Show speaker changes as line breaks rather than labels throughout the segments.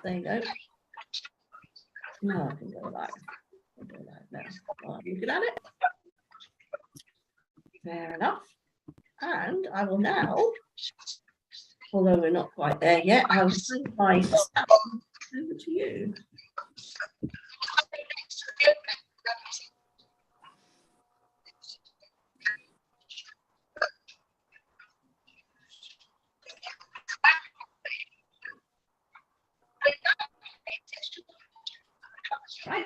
There you go. No, I can go back. I'll do that now. Well, you good at it? Fair enough. And I will now, although we're not quite there yet, I will send my stuff over to you. Right.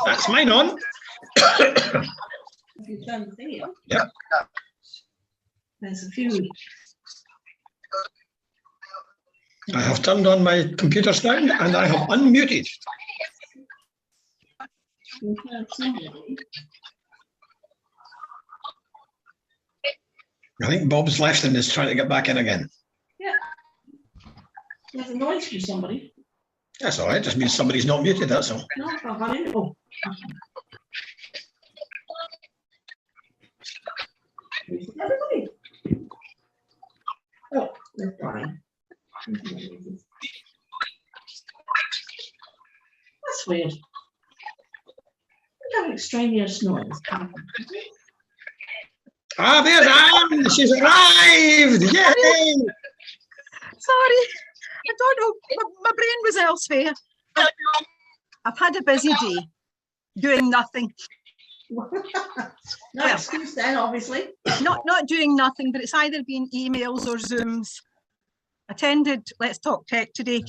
That's mine on.
You turn the thing on.
Yep.
There's a few.
I have turned on my computer sound and I have unmuted. I think Bob's left and is trying to get back in again.
Yeah. There's a noise from somebody.
That's all right. Just means somebody's not muted. That's all.
No, I've got it. Oh. Everybody. Oh, they're fine. That's weird. Look how extraneous noise.
Ah, there's Anne. She's arrived. Yay!
Sorry, I don't know. My brain was elsewhere. I've had a busy day doing nothing.
No excuse then, obviously.
Not doing nothing, but it's either been emails or Zooms. Attended Let's Talk Tech today.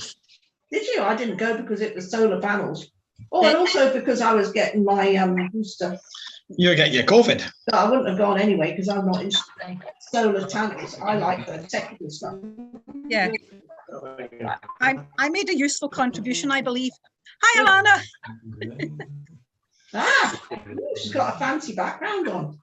Did you? I didn't go because it was solar panels. Oh, and also because I was getting my booster.
You're getting your COVID.
No, I wouldn't have gone anyway because I'm not interested in solar panels. I like the technical stuff.
Yeah. I made a useful contribution, I believe. Hi, Alana.
Ah, she's got a fancy background on.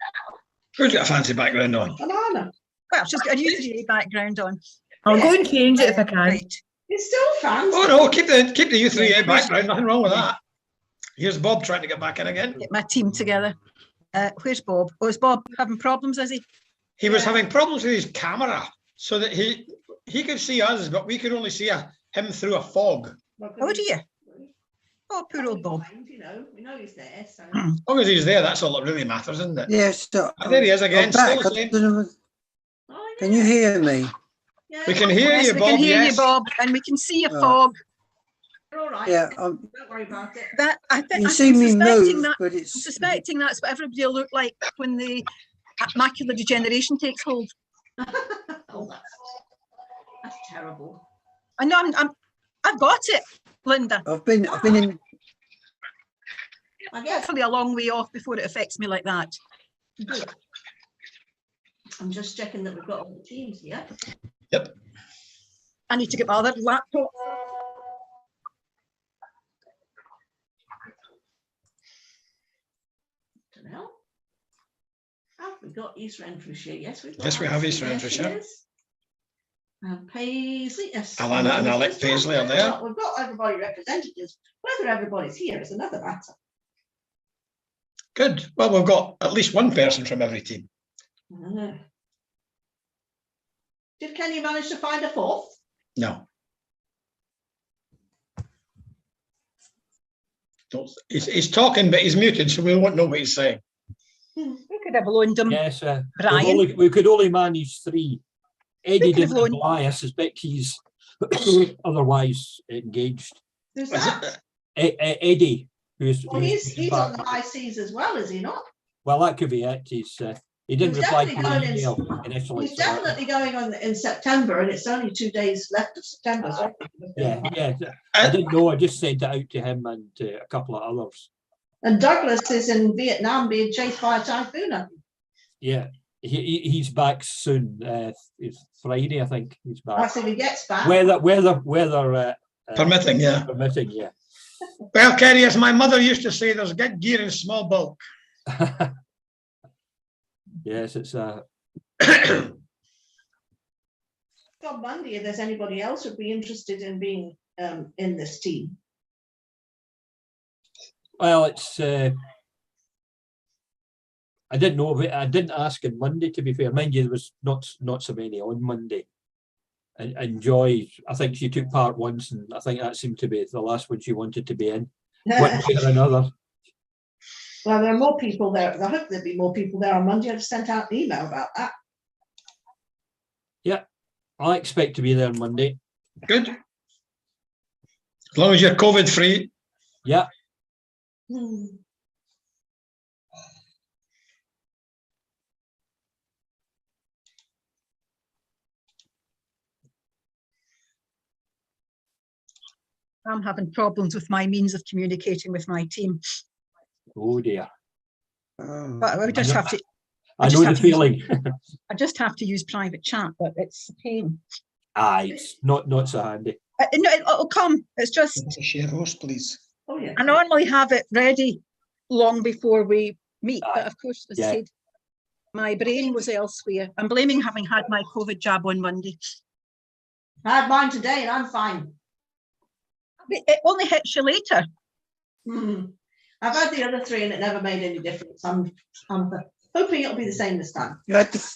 Who's got a fancy background on?
Alana.
Well, she's got a Interu3a background on.
I'll go and change it if I can.
Right.
It's still fancy.
Oh no, keep the U3A background. Nothing wrong with that. Here's Bob trying to get back in again.
Get my team together. Where's Bob? Oh, is Bob having problems, is he?
He was having problems with his camera, so that he could see us, but we could only see him through a fog.
Oh dear. Oh, poor old Bob.
You know, we know he's there. So.
As long as he's there, that's all that really matters, isn't it?
Yes. So,
There he is again.
back.
Still the same.
Oh, yeah.
Can you hear me?
Yeah.
We can hear
Yes,
you,
we
Bob.
can hear
Yes.
you, Bob, and we can see a
Oh.
fog.
You're all right.
Yeah.
Don't worry about it.
That I think
You
I'm
see me
suspecting
move,
that.
but
I'm
it's
suspecting that's what everybody will look like when the macular degeneration takes hold.
Oh, that's terrible.
I know I've got it, Linda.
I've been in.
I guess
Hopefully a long way off before it affects me like that.
good. I'm just checking that we've got all the teams here.
Yep.
I need to get my other laptop.
Now, have we got East Renfrewshire? Yes, we've got.
Yes, we have East
Yes,
Renfrewshire.
it is. Paisley, yes.
Alana and Alec Paisley are there.
We've got everybody representatives. Whether everybody's here is another matter.
Good. Well, we've got at least one person from every team.
Did Kenny manage to find a fourth?
No. He's talking, but he's muted, so we won't know what he's saying.
We could have loaned him.
Yes,
Brian.
we could only manage 3. Eddie
could have
didn't apply. I suspect he's otherwise engaged.
Who's that?
Eddie, who's
He's on the high seas as well, is he not?
well, that could be it. He didn't
He's
reply to
definitely
the
going
email initially.
He's
so
definitely going on in September, and it's only 2 days left of September. So
yeah. I didn't know. I just sent it out to him and a couple of others.
And Douglas is in Vietnam being chased by a typhoon. I think.
Yeah, he's back soon. It's Friday, I think. He's back.
That's if he gets back.
Weather
Permitting, yeah.
permitting, yeah.
Well, Kerry, as my mother used to say, there's good gear in small bulk.
Yes, it's
On Monday, if there's anybody else who'd be interested in being in this team.
well, it's I didn't know. I didn't ask on Monday, to be fair. Mind you, there was not so many on Monday. And Joy, I think she took part once, and I think that seemed to be the last one she wanted to be in, one way or another.
Well, there are more people there. I hope there'll be more people there on Monday. I just sent out an email about that.
Yeah, I expect to be there on Monday.
Good. As long as you're COVID free.
Yeah.
I'm having problems with my means of communicating with my team.
Oh dear.
But I would just
know-
have to.
I know the feeling.
I just have to use private chat, but it's a pain.
Aye, it's not so handy.
No, it'll come. It's just
Share host, please.
Oh yeah.
I normally have it ready long before we meet, but of course, as I said, my brain was elsewhere. I'm blaming having had my COVID jab on Monday.
I had mine today and I'm fine.
It only hits you later.
I've had the other 3 and it never made any difference. I'm hoping it'll be the same this time.
You had the,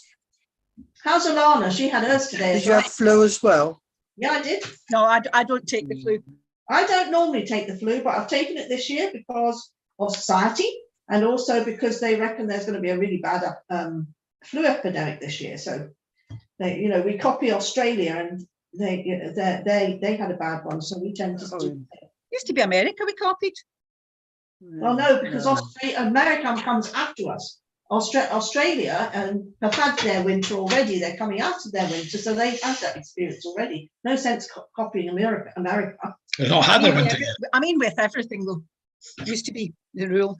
How's Alana? She had hers today.
did
as
you
well.
have flu as well?
Yeah, I did.
No, I don't take the flu.
I don't normally take the flu, but I've taken it this year because of society and also because they reckon there's going to be a really bad flu epidemic this year. So they, we copy Australia and they had a bad one, so we tend to do.
Used to be America we copied.
Well, no, because America comes after us. Australia have had their winter already. They're coming out of their winter, so they have that experience already. No sense copying America.
They've not had their winter yet.
I mean, with everything though, used to be the rule.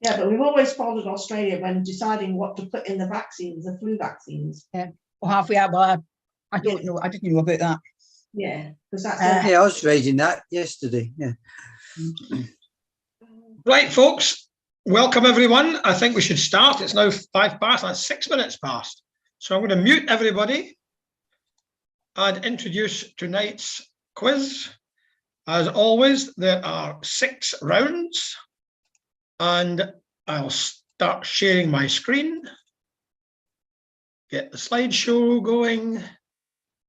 Yeah, but we've always followed Australia when deciding what to put in the vaccines, the flu vaccines.
Yeah, or have we? Well, I don't know. I didn't know about that.
Yeah, because that's
Yeah, I was reading that yesterday. Yeah.
Right, folks. Welcome, everyone. I think we should start. It's now 5 past. That's 6 minutes past. So I'm going to mute everybody and introduce tonight's quiz. As always, there are 6 rounds, and I'll start sharing my screen. Get the slideshow going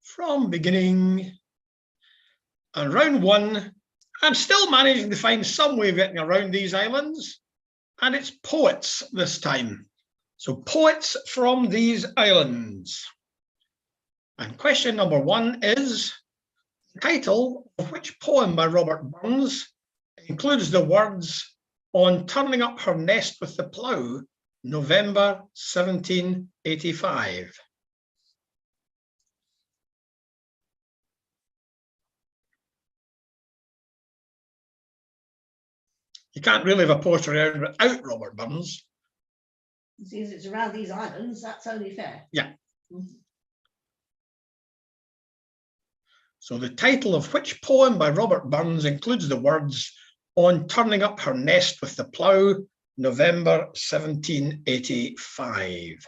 from beginning. And round 1, I'm still managing to find some way of getting around these islands, and it's poets this time. So poets from these islands. And question number 1 is, the title of which poem by Robert Burns includes the words, "On turning up her nest with the plough, November 1785. You can't really have a poet around without Robert Burns.
Since it's around these islands, that's only fair.
Yeah. So the title of which poem by Robert Burns includes the words, "On turning up her nest with the plough, November 1785.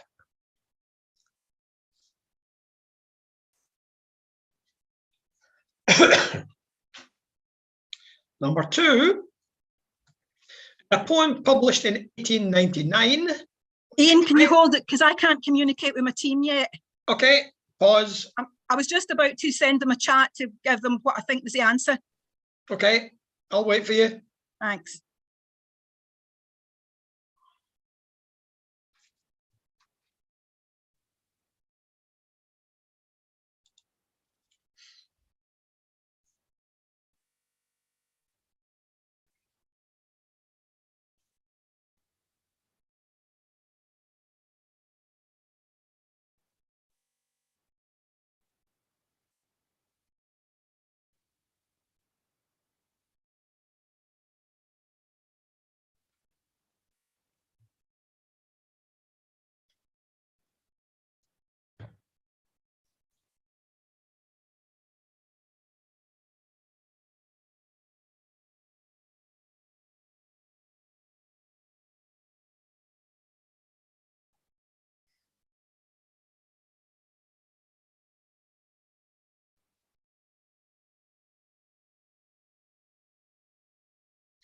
Number 2, a poem published in 1899.
Ian, can you hold it? Because I can't communicate with my team yet.
Okay, pause.
I was just about to send them a chat to give them what I think was the answer.
Okay, I'll wait for you.
Thanks.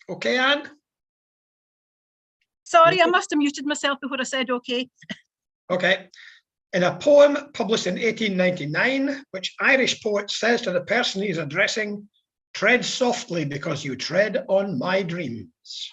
Okay, Anne?
Sorry, I must have muted myself before I said okay.
Okay. In a poem published in 1899, which Irish poet says to the person he's addressing, "Tread softly because you tread on my dreams."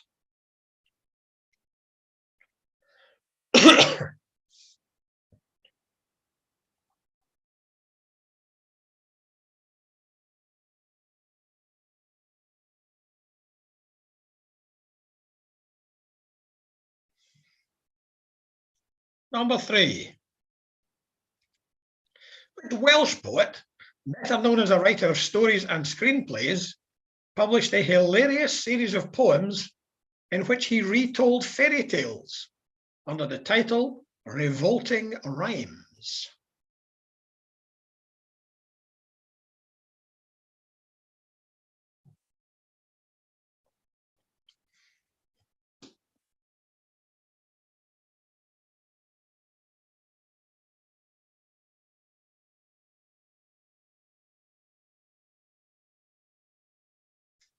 Number 3. The Welsh poet, better known as a writer of stories and screenplays, published a hilarious series of poems in which he retold fairy tales under the title Revolting Rhymes.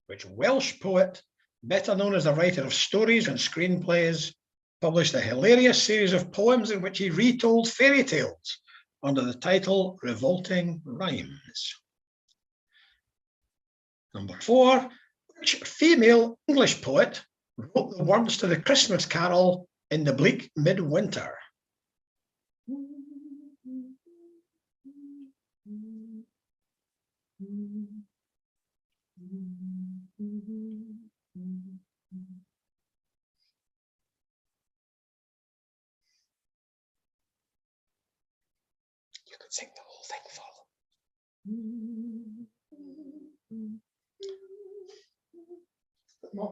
Which Welsh poet, better known as a writer of stories and screenplays, published a hilarious series of poems in which he retold fairy tales under the title Revolting Rhymes. Number 4, which female English poet wrote the words to the Christmas Carol in the bleak midwinter? You could sing the whole thing for them.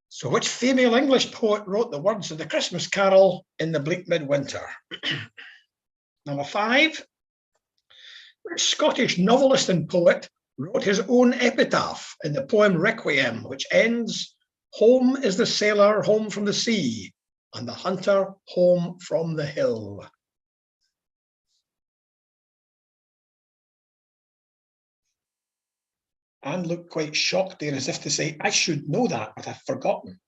So which female English poet wrote the words of the Christmas Carol in the bleak midwinter? Number 5, which Scottish novelist and poet wrote his own epitaph in the poem Requiem, which ends, "Home is the sailor home from the sea, and the hunter home from the hill." Anne looked quite shocked there, as if to say, I should know that, but I've forgotten.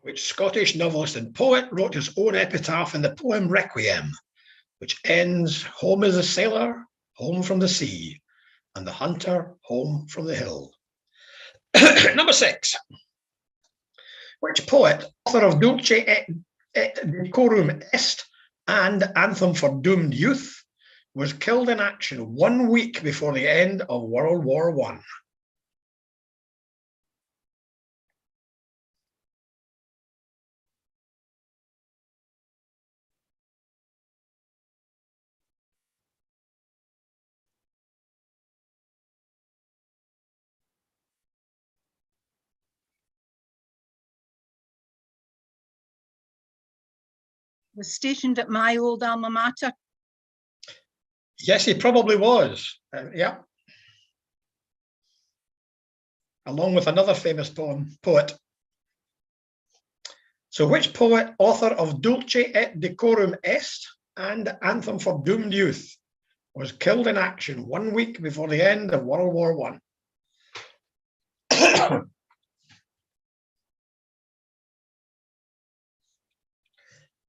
Which Scottish novelist and poet wrote his own epitaph in the poem Requiem, which ends, "Home is a sailor, home from the sea, and the hunter home from the hill." Number 6. Which poet, author of Dulce et Decorum Est and Anthem for Doomed Youth, was killed in action 1 week before the end of World War I?
Was stationed at my old alma mater.
Yes, he probably was. Yeah. Along with another famous poet. So which poet, author of Dulce et Decorum Est and Anthem for Doomed Youth, was killed in action 1 week before the end of World War I?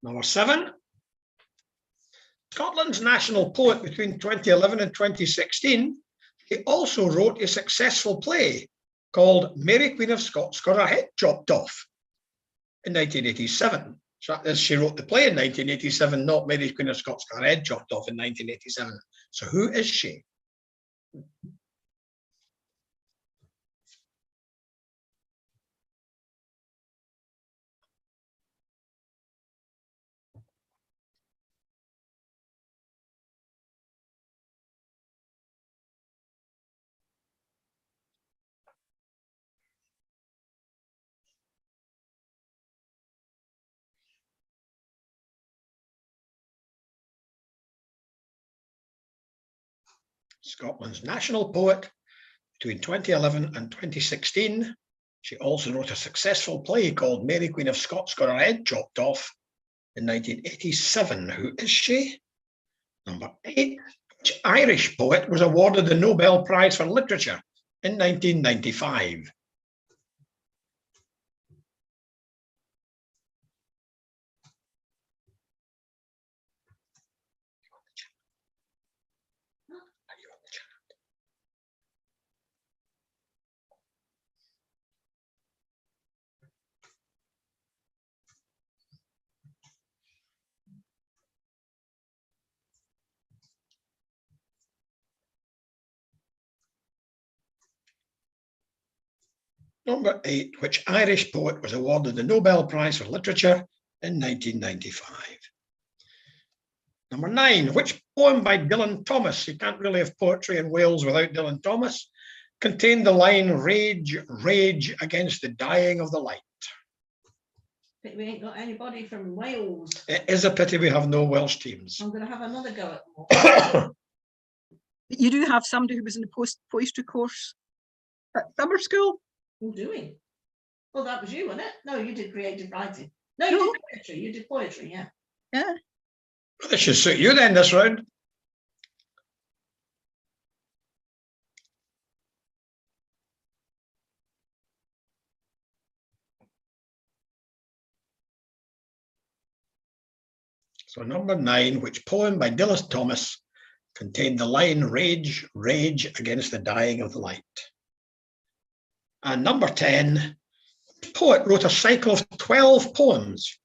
Number 7. Scotland's national poet between 2011 and 2016, he also wrote a successful play called Mary Queen of Scots Got Her Head Chopped Off in 1987. So she wrote the play in 1987, not Mary Queen of Scots Got Her Head Chopped Off in 1987. So who is she? Scotland's national poet between 2011 and 2016. She also wrote a successful play called Mary Queen of Scots Got Her Head Chopped Off in 1987. Who is she? Number 8. Which Irish poet was awarded the Nobel Prize for Literature in 1995? Number 8. Which Irish poet was awarded the Nobel Prize for Literature in 1995? Number 9. Which poem by Dylan Thomas, you can't really have poetry in Wales without Dylan Thomas, contained the line, "Rage, rage against the dying of the light"?
But we ain't got anybody from Wales.
It is a pity we have no Welsh teams.
I'm going to have another go at them.
You do have somebody who was in the poetry course at summer school.
Who do we? Well, that was you, wasn't it? No, you did creative writing. No, you
No.
did poetry. You did poetry, yeah.
Yeah.
Well, this should suit you then this round. So number 9, which poem by Dylan Thomas contained the line, "Rage, rage against the dying of the light"? And number 10, the poet wrote a cycle of 12 poems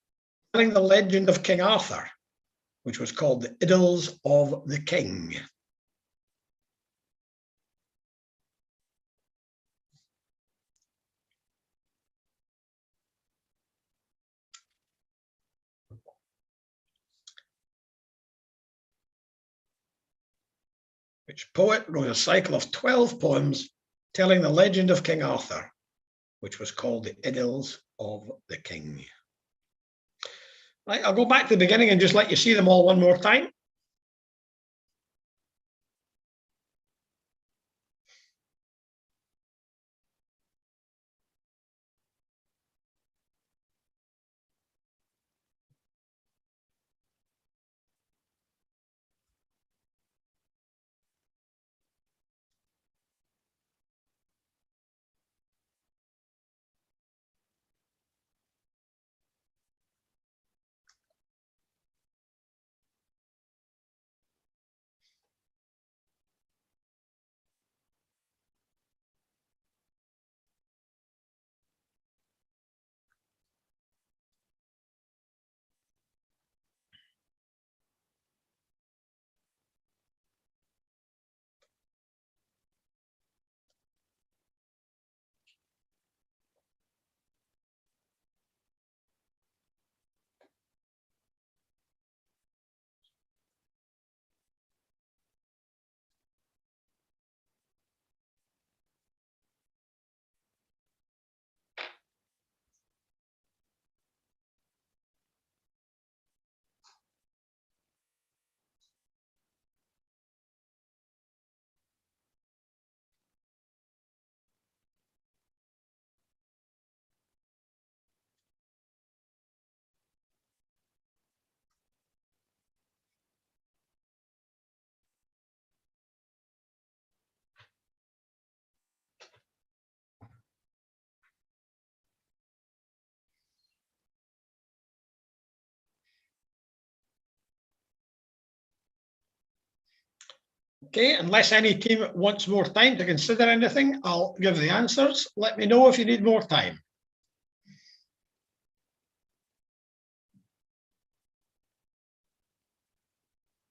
telling the legend of King Arthur, which was called the Idylls of the King. Which poet wrote a cycle of 12 poems telling the legend of King Arthur, which was called the Idylls of the King? Right, I'll go back to the beginning and just let you see them all one more time. Okay, unless any team wants more time to consider anything, I'll give the answers. Let me know if you need more time.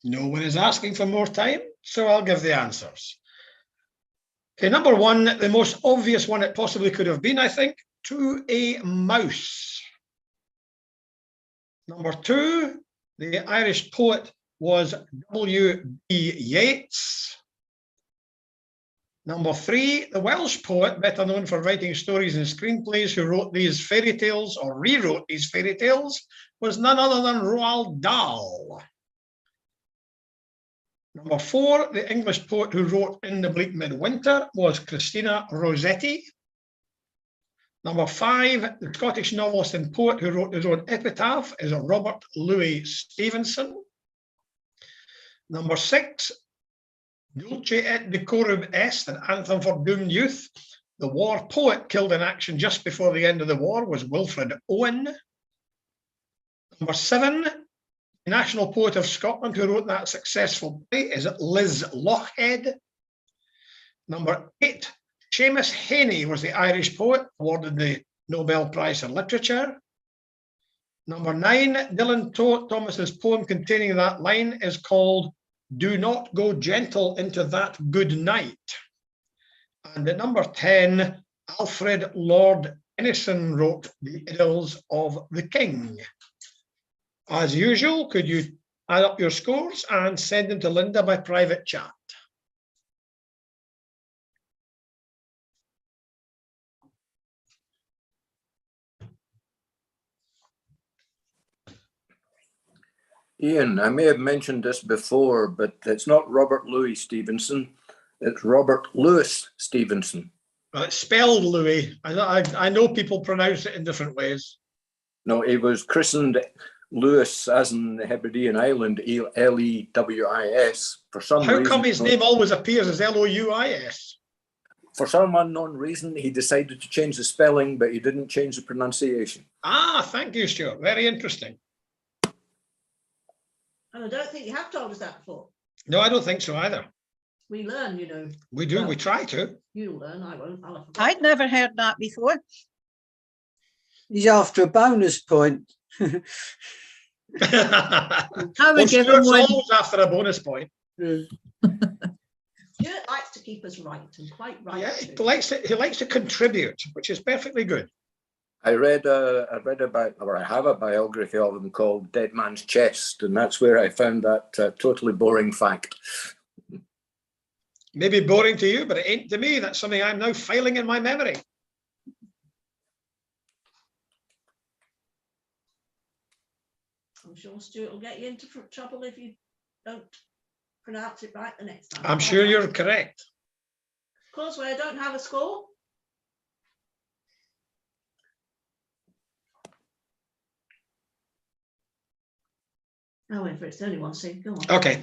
No one is asking for more time, so I'll give the answers. Okay, number 1, the most obvious one it possibly could have been, I think, to a mouse. Number 2, the Irish poet was W.B. Yeats. Number 3, the Welsh poet, better known for writing stories and screenplays, who wrote these fairy tales or rewrote these fairy tales, was none other than Roald Dahl. Number 4, the English poet who wrote In the Bleak Midwinter was Christina Rossetti. Number 5, the Scottish novelist and poet who wrote his own epitaph is Robert Louis Stevenson. Number 6, Dulce et Decorum Est, an anthem for doomed youth. The war poet killed in action just before the end of the war was Wilfred Owen. Number 7, the national poet of Scotland who wrote that successful play is Liz Lochhead. Number 8, Seamus Heaney was the Irish poet awarded the Nobel Prize in Literature. Number 9, Dylan Thomas's poem containing that line is called Do Not Go Gentle Into That Good Night. And at number 10, Alfred Lord Tennyson wrote The Idylls of the King. As usual, could you add up your scores and send them to Linda by private chat?
Ian, I may have mentioned this before, but it's not Robert Louis Stevenson, it's Robert Louis Stevenson.
Well, it's spelled Louis. I know people pronounce it in different ways.
No, he was christened Lewis, as in the Hebridean island, Lewis. For some reason,
How come his name always appears as Louis?
For some unknown reason, he decided to change the spelling, but he didn't change the pronunciation.
Ah, thank you, Stuart. Very interesting.
And I don't think you have told us that before.
No, I don't think so either.
We learn, you know.
We do, we try to.
You'll learn, I won't. I'll have
I'd never heard that before.
He's after a bonus point.
I
Well,
would give him
Stuart's
one.
always after a bonus point.
Stuart likes to keep us right, and quite right.
Yeah,
too.
he likes to contribute, which is perfectly good.
I read about, or I have a biography of him called Dead Man's Chest, and that's where I found that totally boring fact.
Maybe boring to you, but it ain't to me. That's something I'm now filing in my memory.
I'm sure Stuart will get you into trouble if you don't pronounce it right the next time.
I'm sure you're correct.
Causeway, I don't have a score. Oh, wait for it. It's only one C. Go on.
Okay.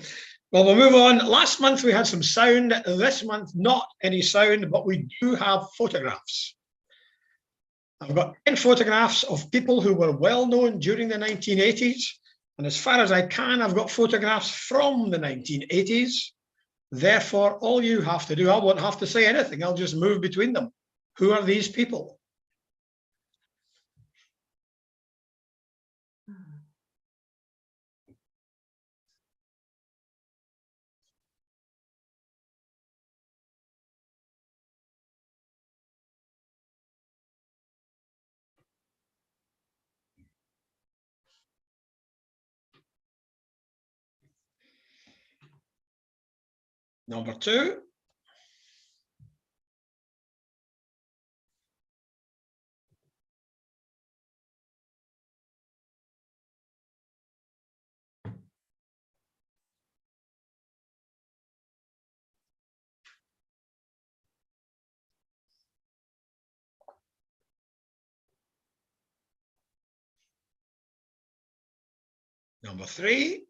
Well, we'll move on. Last month we had some sound. This month, not any sound, but we do have photographs. I've got 10 photographs of people who were well known during the 1980s. And as far as I can, I've got photographs from the 1980s. Therefore, all you have to do, I won't have to say anything. I'll just move between them. Who are these people? Number 2. Number 3.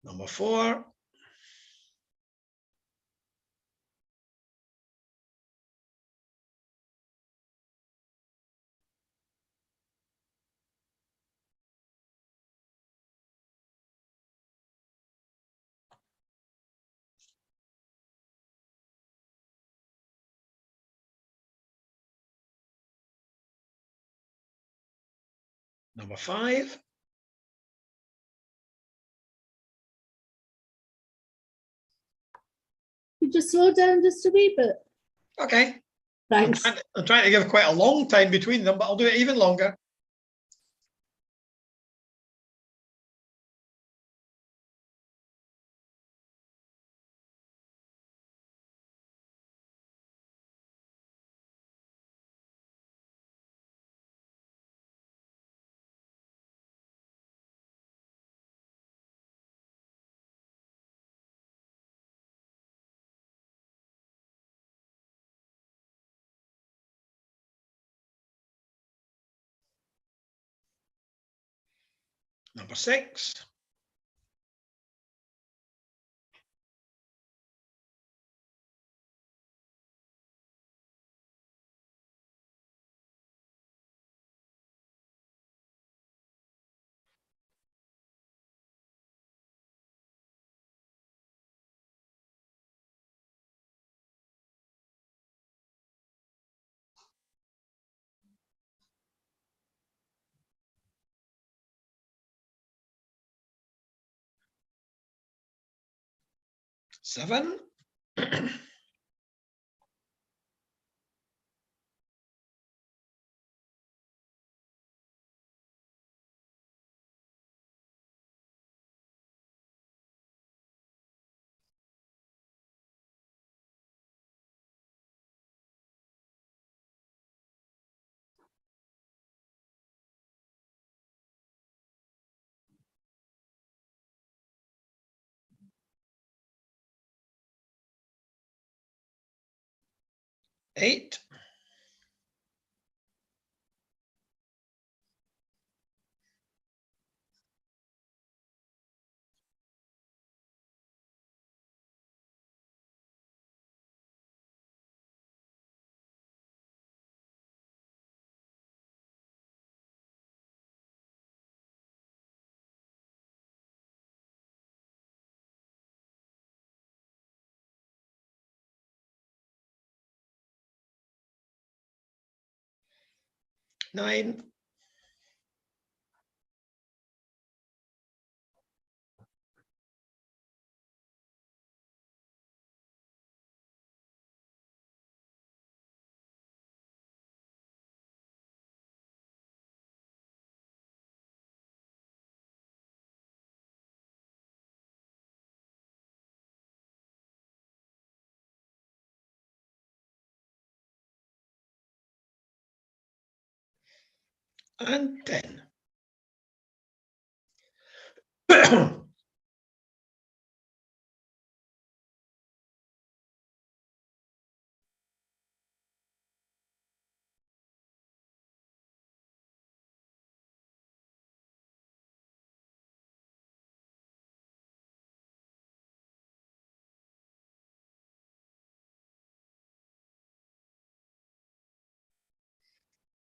Number 4. Number 5.
You just slow down just a wee bit.
Okay.
Thanks.
I'm trying to give quite a long time between them, but I'll do it even longer. Number 6. Seven. Eight. Nine. And 10.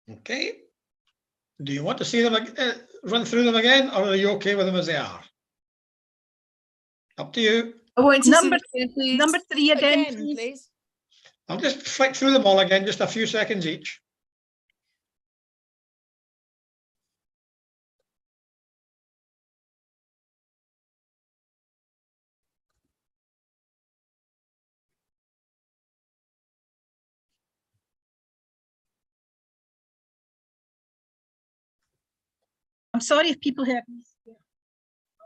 Okay. Do you want to see them run through them again, or are you okay with them as they are? Up to you.
I want to
Number-
see them, please.
Number 3 again,
Again,
please.
please.
I'll just flick through them all again, just a few seconds each.
I'm sorry if people heard me.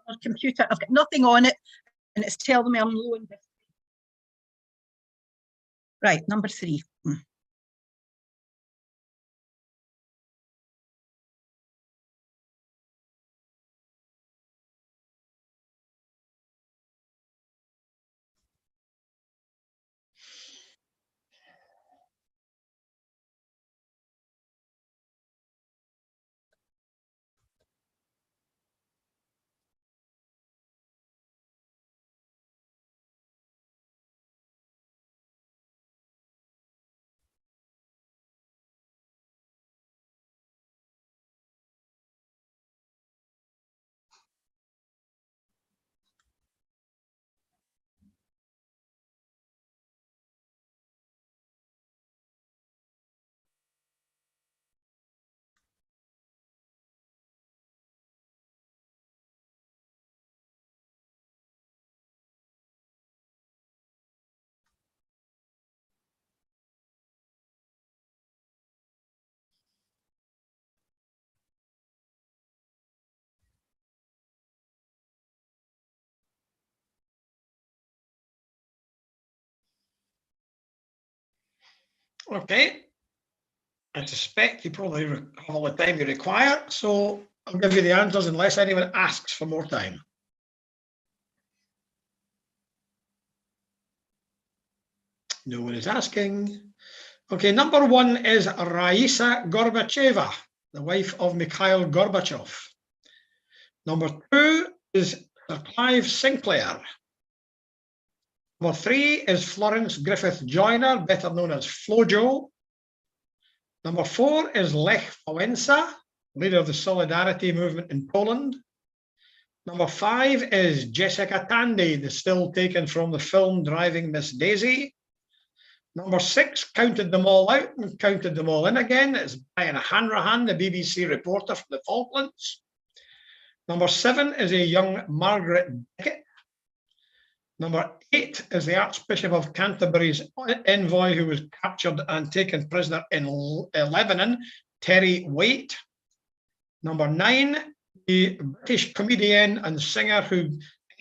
On the computer, I've got nothing on it, and it's telling me I'm low in this. Right, number 3.
Okay. I suspect you probably have all the time you require, so I'll give you the answers unless anyone asks for more time. No one is asking. Okay, number 1 is Raisa Gorbacheva, the wife of Mikhail Gorbachev. Number 2 is Sir Clive Sinclair. Number 3 is Florence Griffith Joyner, better known as Flojo. Number 4 is Lech Wałęsa, leader of the Solidarity movement in Poland. Number 5 is Jessica Tandy, the still taken from the film Driving Miss Daisy. Number 6 counted them all out and counted them all in again. It's Brian Hanrahan, the BBC reporter from the Falklands. Number 7 is a young Margaret Beckett. Number 8 is the Archbishop of Canterbury's envoy who was captured and taken prisoner in Lebanon, Terry Waite. Number 9, the British comedian and singer who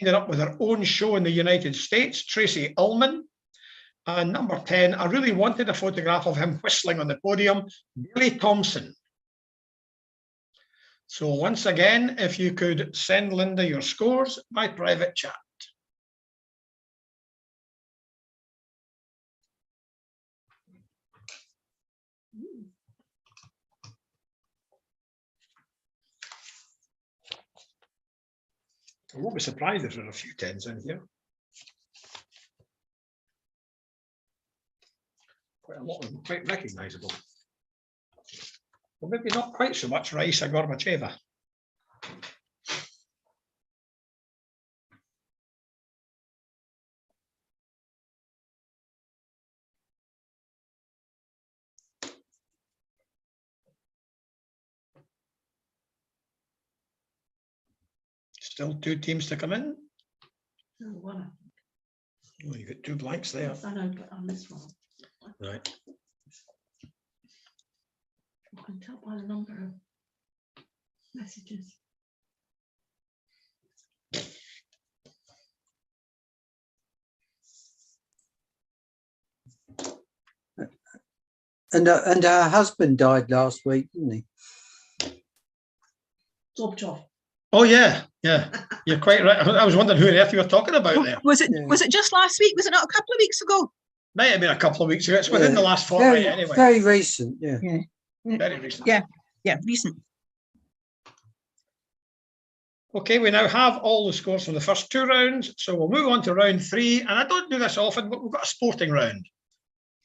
ended up with her own show in the United States, Tracy Ullman. And number 10, I really wanted a photograph of him whistling on the podium, Billy Thompson. So once again, if you could send Linda your scores by private chat. I won't be surprised if there are a few 10s in here. Quite a lot of them, quite recognisable. Well, maybe not quite so much Raisa Gorbacheva. Still 2 teams to come in.
No, one.
Oh, you got 2 blanks there.
Yes, I know, but on this one,
Right.
I can tell by the number of messages.
And her husband died last week, didn't he?
Sobchov.
Oh yeah, yeah. You're quite right. I was wondering who on earth you were talking about there.
Was it
Yeah.
was it just last week? Was it not a couple of weeks ago?
Might have been a couple of weeks ago. It's within the last
very,
fortnight anyway.
Very recent, yeah.
Very recent.
Yeah. Yeah, recent.
Okay, we now have all the scores from the first 2 rounds, so we'll move on to round 3. And I don't do this often, but we've got a sporting round.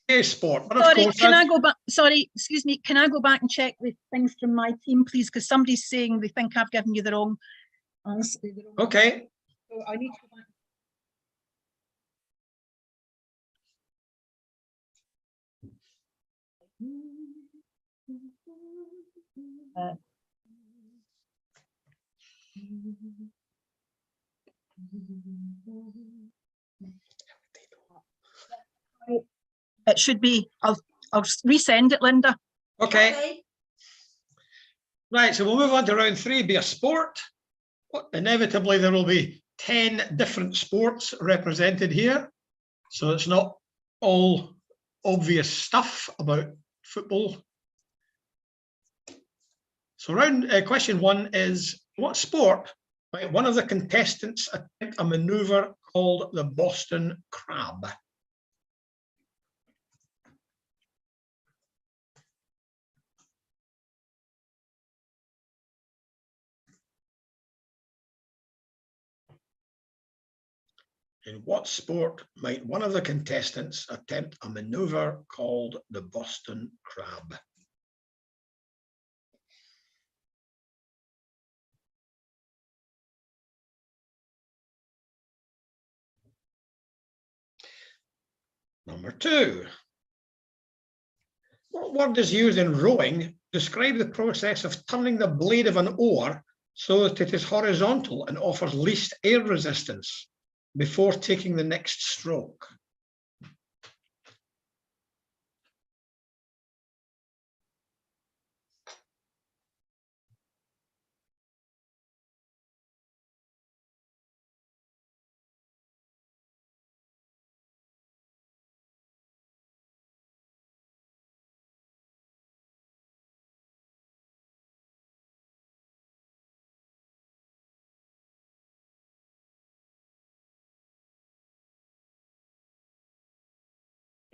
A sport, but of
Sorry,
course,
can I go back? Sorry, excuse me. Can I go back and check the things from my team, please? Because somebody's saying they think I've given you the wrong answer.
Okay.
So I need to go back. It should be. I'll resend it, Linda.
Okay. Right, so we'll move on to round 3, be a sport. Well, inevitably, there will be 10 different sports represented here. So it's not all obvious stuff about football. So question 1 is, what sport might one of the contestants attempt a maneuver called the Boston Crab? In what sport might one of the contestants attempt a maneuver called the Boston Crab? Number 2. What word is used in rowing to describe the process of turning the blade of an oar so that it is horizontal and offers least air resistance before taking the next stroke?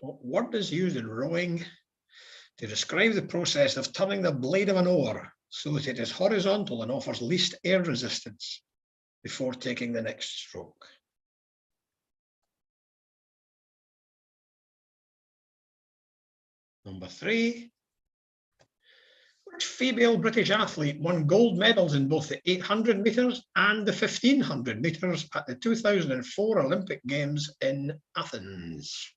What word is used in rowing to describe the process of turning the blade of an oar so that it is horizontal and offers least air resistance before taking the next stroke? Number 3. Which female British athlete won gold medals in both the 800 metres and the 1500 metres at the 2004 Olympic Games in Athens?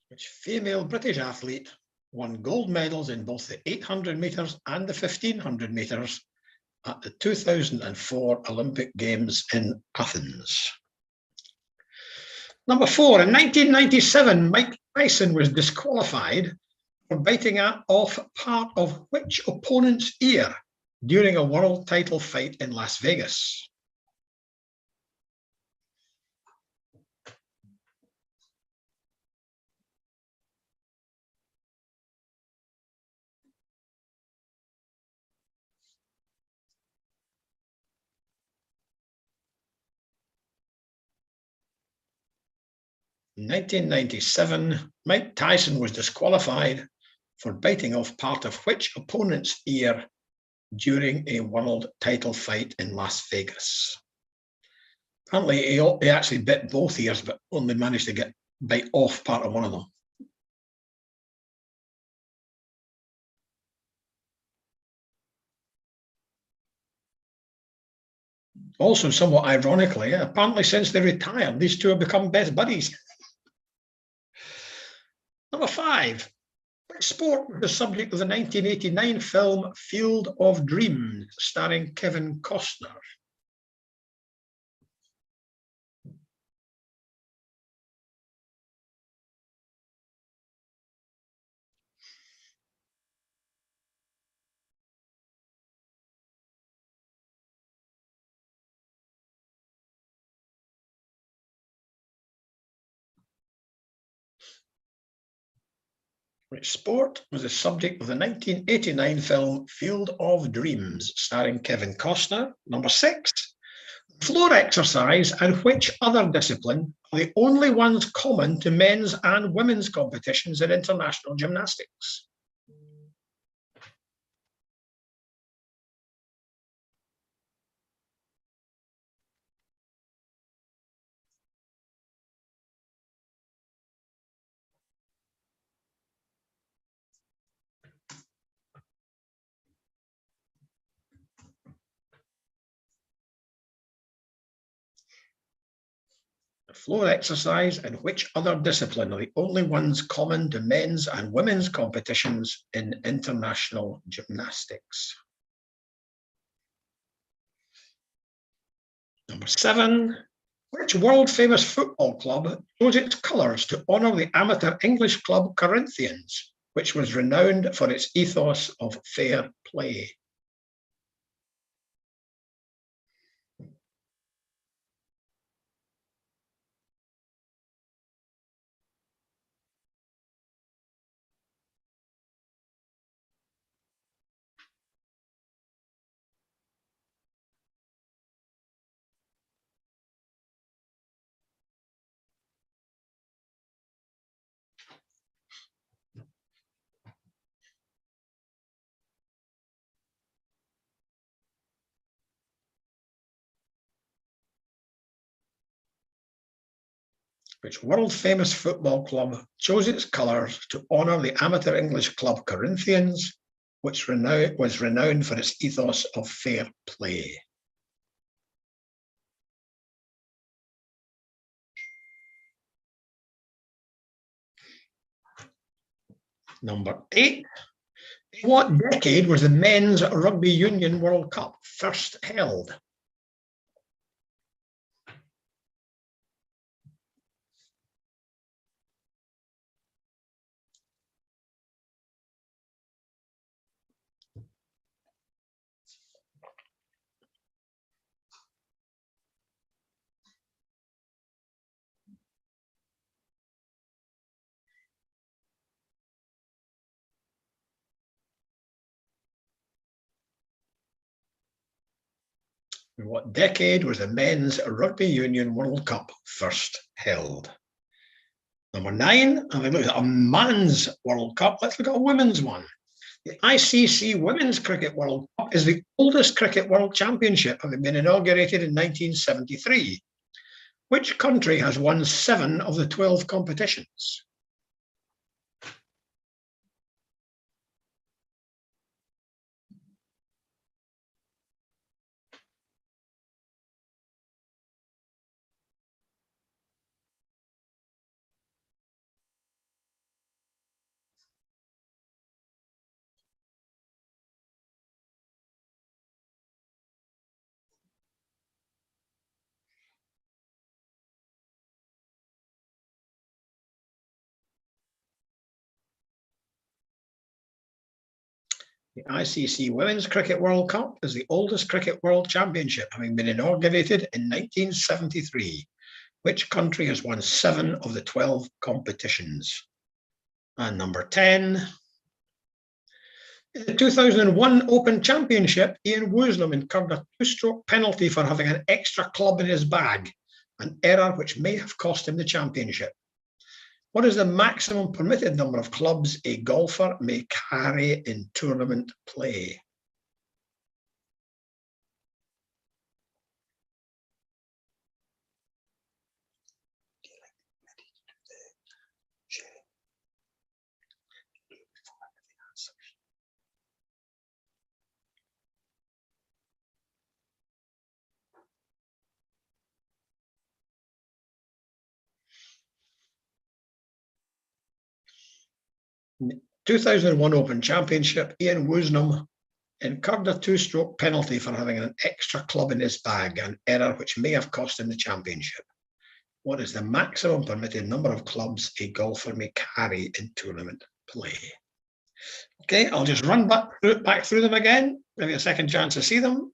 Which female British athlete won gold medals in both the 800 metres and the 1500 metres at the 2004 Olympic Games in Athens? Number 4, in 1997, Mike Tyson was disqualified for biting off part of which opponent's ear during a world title fight in Las Vegas? In 1997, Mike Tyson was disqualified for biting off part of which opponent's ear during a world title fight in Las Vegas? Apparently, he actually bit both ears, but only managed to bite off part of one of them. Also, somewhat ironically, apparently since they retired, these two have become best buddies. Number 5. Which sport was the subject of the 1989 film Field of Dreams, starring Kevin Costner? Which sport was the subject of the 1989 film Field of Dreams, starring Kevin Costner? Number 6. Floor exercise and which other discipline are the only ones common to men's and women's competitions in international gymnastics? Floor exercise and which other discipline are the only ones common to men's and women's competitions in international gymnastics? Number 7. Which world-famous football club chose its colours to honour the amateur English club Corinthians, which was renowned for its ethos of fair play? Which world-famous football club chose its colours to honour the amateur English club Corinthians, which was renowned for its ethos of fair play? Number 8. In what decade was the Men's Rugby Union World Cup first held? In what decade was the Men's Rugby Union World Cup first held? Number 9, having looked at a man's World Cup, let's look at a women's one. The ICC Women's Cricket World Cup is the oldest cricket world championship, having been inaugurated in 1973. Which country has won 7 of the 12 competitions? The ICC Women's Cricket World Cup is the oldest cricket world championship, having been inaugurated in 1973. Which country has won 7 of the 12 competitions? And number 10. In the 2001 Open Championship, Ian Woosnam incurred a 2-stroke penalty for having an extra club in his bag, an error which may have cost him the championship. What is the maximum permitted number of clubs a golfer may carry in tournament play? In the 2001 Open Championship, Ian Woosnam incurred a 2-stroke penalty for having an extra club in his bag, an error which may have cost him the championship. What is the maximum permitted number of clubs a golfer may carry in tournament play? Okay, I'll just run back through them again, give you a second chance to see them.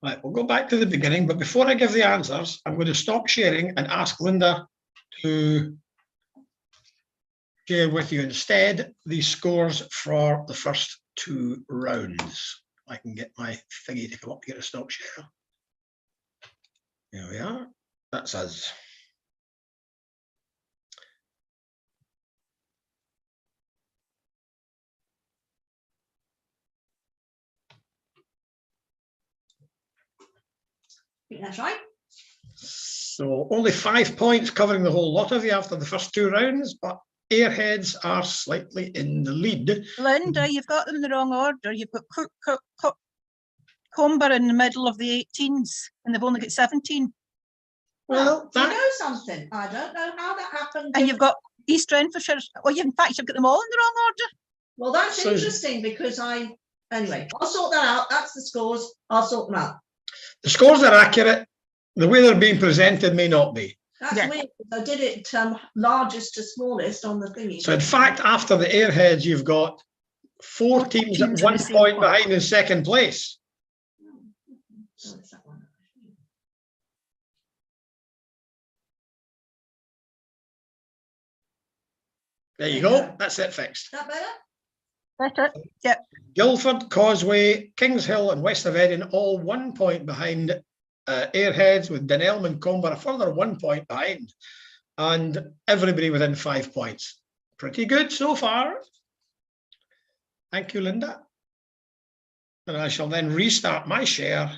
Right, we'll go back to the beginning, but before I give the answers, I'm going to stop sharing and ask Linda to share with you instead the scores for the first 2 rounds. I can get my thingy to come up here to stop share. Here we are. That's us.
I think that's right.
So only 5 points covering the whole lot of you after the first 2 rounds, but Airheads are slightly in the lead.
Linda, you've got them in the wrong order. You've got Comber in the middle of the 18s and they've only got 17.
Well,
Do you know something? I don't know how that happened.
And you've got East Renfrewshire. Well, in fact, you've got them all in the wrong order.
Well, that's
So-
interesting because Anyway, I'll sort that out. That's the scores. I'll sort them out.
The scores are accurate. The way they're being presented may not be.
That's
Yeah.
weird. I did it largest to smallest on the thingy.
So in fact, after the Airheads, you've got four teams at
teams with
1
the same
point
point.
behind in second place.
Oh, it's that one.
There you go. That's it fixed.
Is that better?
Better. Yep.
Guildford, Causeway, Kings Hill and West of Edding all 1 point behind Airheads, with Dunelm and Comber a further 1 point behind, and everybody within 5 points. Pretty good so far. Thank you, Linda. And I shall then restart my share.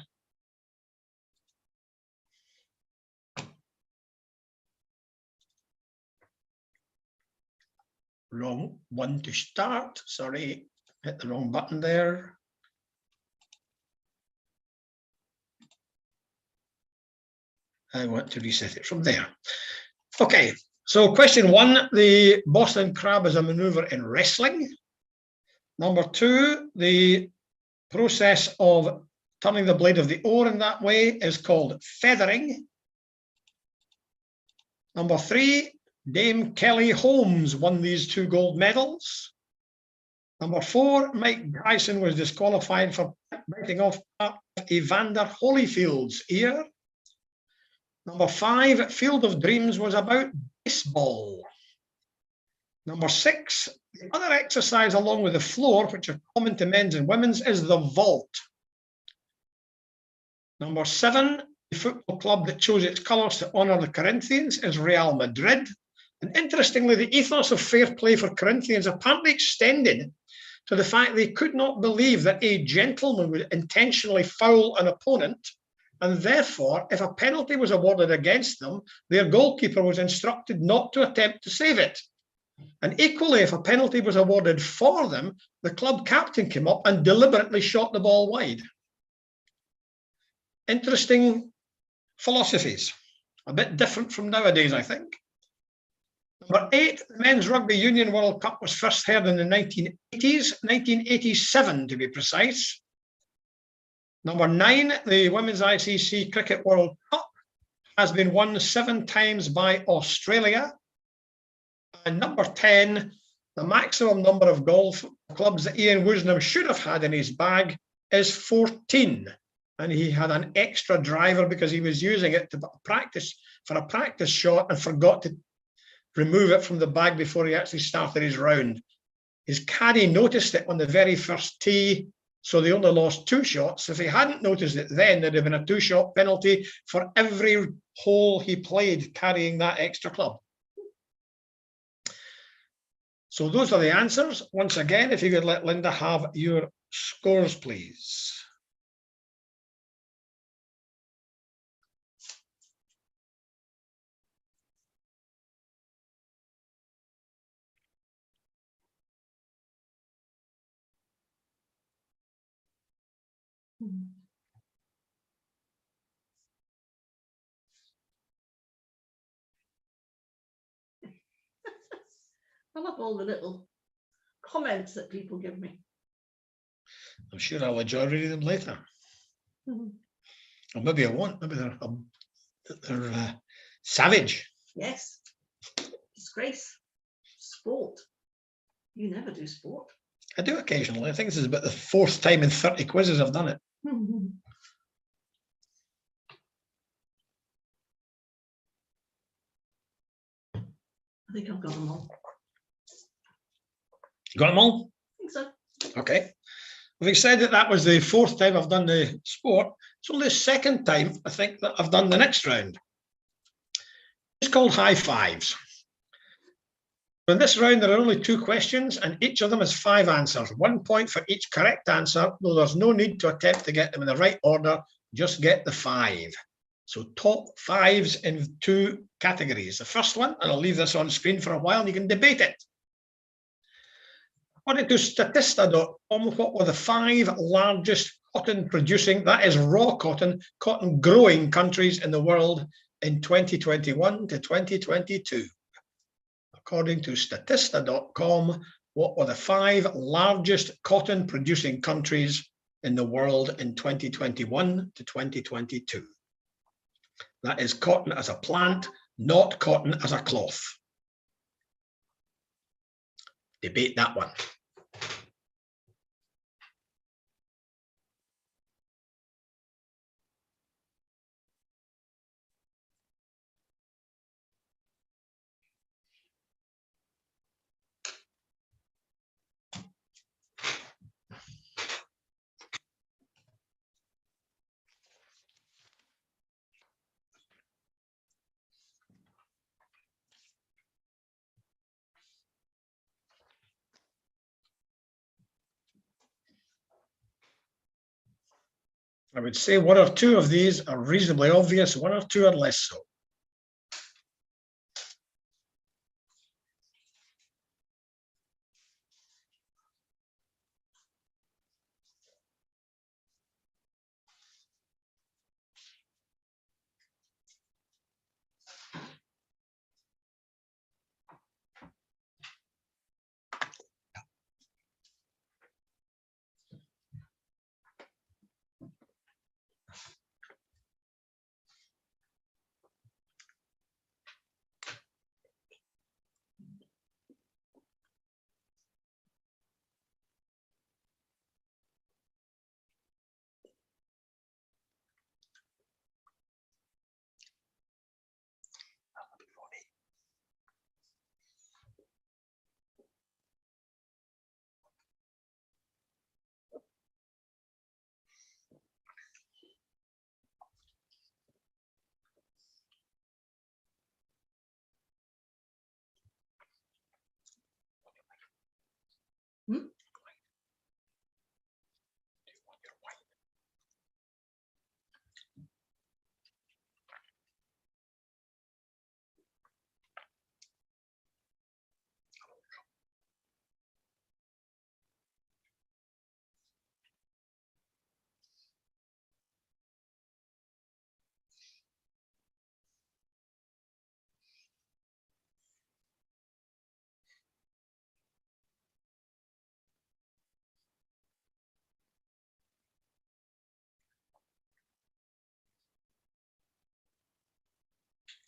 Wrong one to start. Sorry, hit the wrong button there. I want to reset it from there. Okay, so question 1, the Boston Crab is a maneuver in wrestling. Number 2, the process of turning the blade of the oar in that way is called feathering. Number 3, Dame Kelly Holmes won these 2 gold medals. Number 4, Mike Bryson was disqualified for biting off part of Evander Holyfield's ear. Number 5, Field of Dreams was about baseball. Number 6, the other exercise along with the floor, which are common to men's and women's, is the vault. Number 7, the football club that chose its colours to honour the Corinthians is Real Madrid. And interestingly, the ethos of fair play for Corinthians apparently extended to the fact they could not believe that a gentleman would intentionally foul an opponent, and therefore, if a penalty was awarded against them, their goalkeeper was instructed not to attempt to save it. And equally, if a penalty was awarded for them, the club captain came up and deliberately shot the ball wide. Interesting philosophies, a bit different from nowadays, I think. Number 8, the Men's Rugby Union World Cup was first held in the 1980s, 1987 to be precise. Number 9, the Women's ICC Cricket World Cup has been won 7 times by Australia. And number 10, the maximum number of golf clubs that Ian Woosnam should have had in his bag is 14. And he had an extra driver because he was using it to practice for a practice shot and forgot to remove it from the bag before he actually started his round. His caddy noticed it on the very first tee, so they only lost 2 shots. If he hadn't noticed it then, there'd have been a 2-shot penalty for every hole he played carrying that extra club. So those are the answers. Once again, if you could let Linda have your scores, please.
I love all the little comments that people give me.
I'm sure I'll enjoy reading them later. Or maybe I won't. Maybe they're savage.
Yes. Disgrace. Sport. You never do sport.
I do occasionally. I think this is about the 4th time in 30 quizzes I've done it.
I think I've got them all.
Got them all?
I think so.
Okay. Having said that, that was the 4th time I've done the sport. It's only the 2nd time I think that I've done the next round. It's called high fives. In this round, there are only 2 questions, and each of them has 5 answers. 1 point for each correct answer, though there's no need to attempt to get them in the right order. Just get the 5. So top 5s in 2 categories. The first one, and I'll leave this on screen for a while, and you can debate it. According to Statista.com, what were the 5 largest cotton producing, that is raw cotton growing countries in the world in 2021 to 2022? According to Statista.com, what were the 5 largest cotton producing countries in the world in 2021 to 2022? That is cotton as a plant, not cotton as a cloth. Debate that one. I would say 1 or 2 of these are reasonably obvious, 1 or 2 are less so.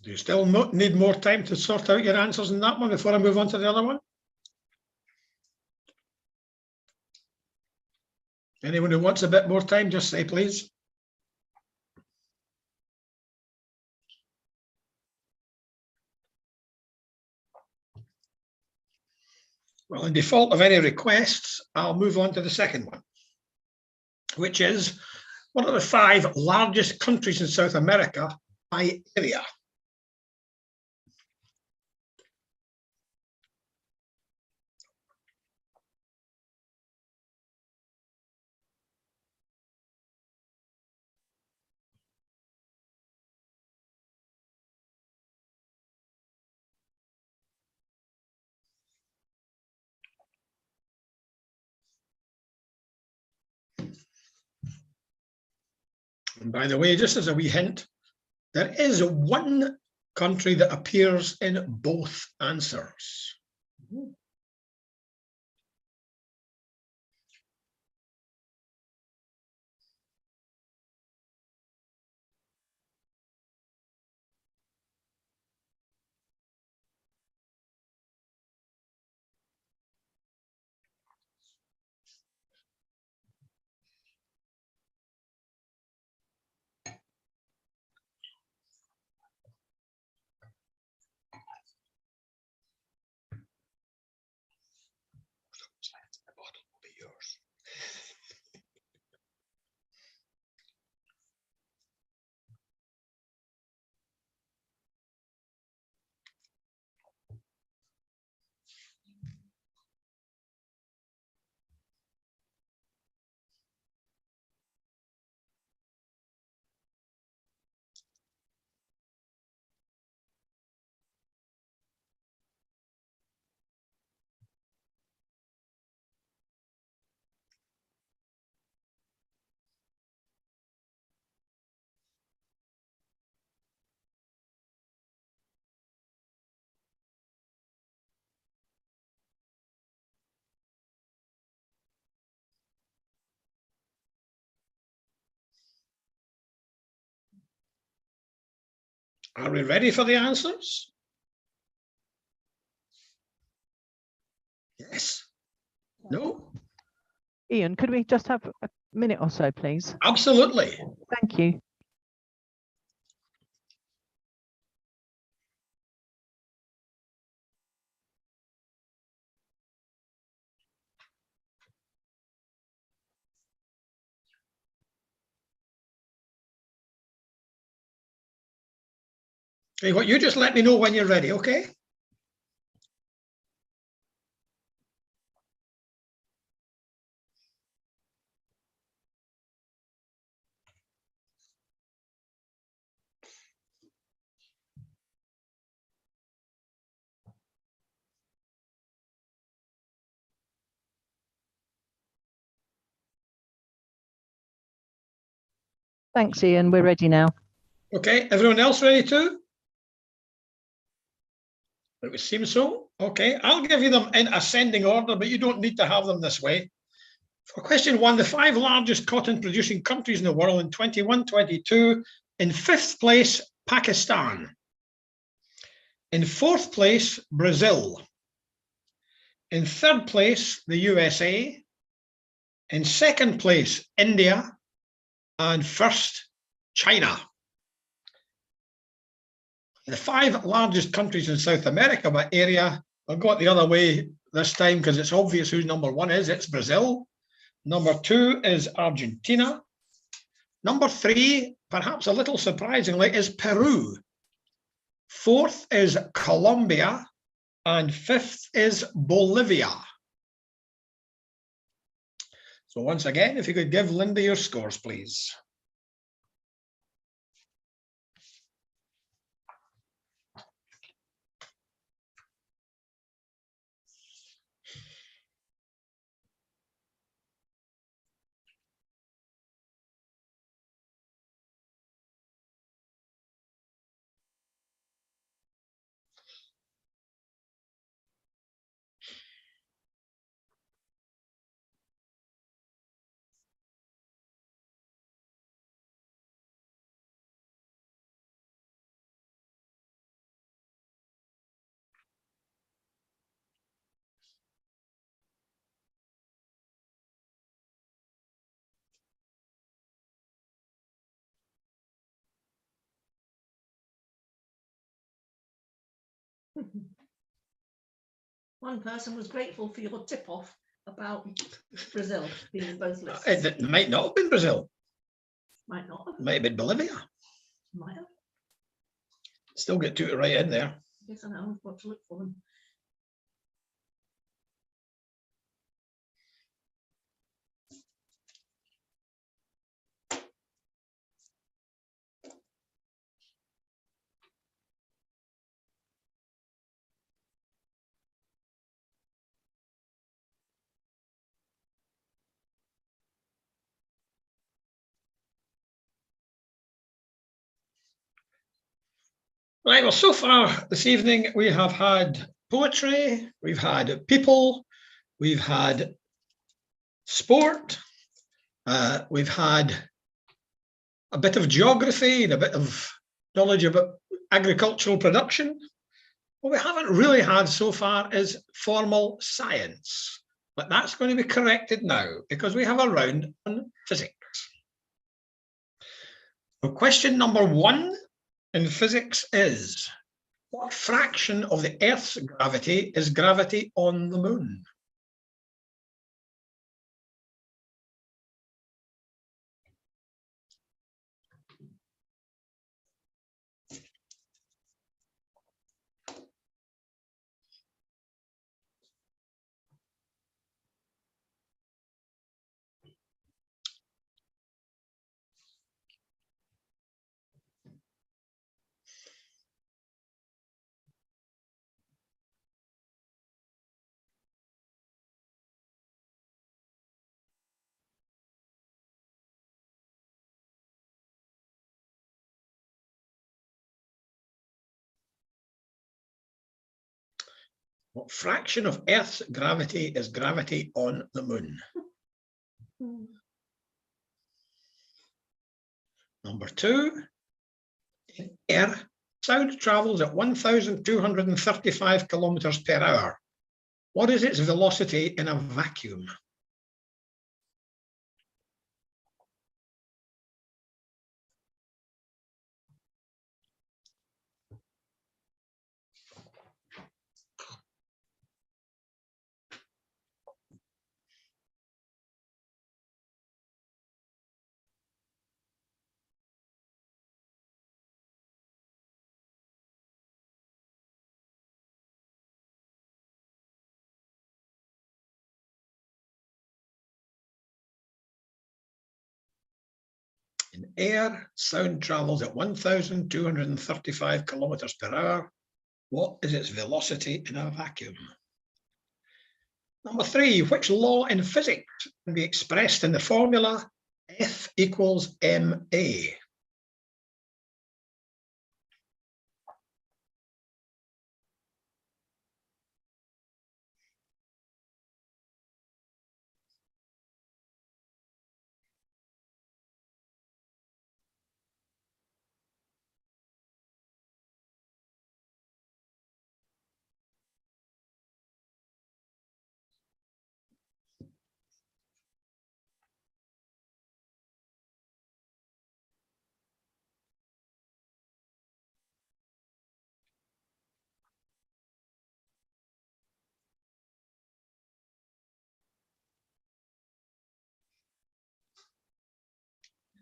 Do you still need more time to sort out your answers in that one before I move on to the other one? Anyone who wants a bit more time, just say please. Well, in default of any requests, I'll move on to the second one, which is, what are the 5 largest countries in South America by area? And by the way, just as a wee hint, there is 1 country that appears in both answers. Are we ready for the answers? Yes. No?
Ian, could we just have a minute or so, please?
Absolutely.
Thank you.
Okay, what you just let me know when you're ready, okay?
Thanks, Ian. We're ready now.
Okay, everyone else ready too? It would seem so. Okay, I'll give you them in ascending order, but you don't need to have them this way. For question 1, the 5 largest cotton producing countries in the world in 21-22. In 5th place, Pakistan. In 4th place, Brazil. In 3rd place, the USA. In 2nd place, India. And 1st, China. The 5 largest countries in South America by area, I'll go it the other way this time because it's obvious who number 1 is. It's Brazil. Number 2 is Argentina. Number 3, perhaps a little surprisingly, is Peru. 4th is Colombia. And 5th is Bolivia. So once again, if you could give Linda your scores, please.
One person was grateful for your tip-off about Brazil being in both lists.
It might not have been Brazil.
Might not have.
It might have been Bolivia.
Might have.
Still get 2 right in there.
Yes, I know. I've got to look for them.
Right, well, so far this evening, we have had poetry, we've had people, we've had sport, we've had a bit of geography and a bit of knowledge about agricultural production. What we haven't really had so far is formal science, but that's going to be corrected now because we have a round on physics. So question number 1 in physics is, what fraction of the Earth's gravity is gravity on the moon? What fraction of Earth's gravity is gravity on the moon? Number 2, in air Sound travels at 1,235 kilometers per hour. What is its velocity in a vacuum? In air, sound travels at 1,235 kilometers per hour. What is its velocity in a vacuum? Number 3, which law in physics can be expressed in the formula F equals ma?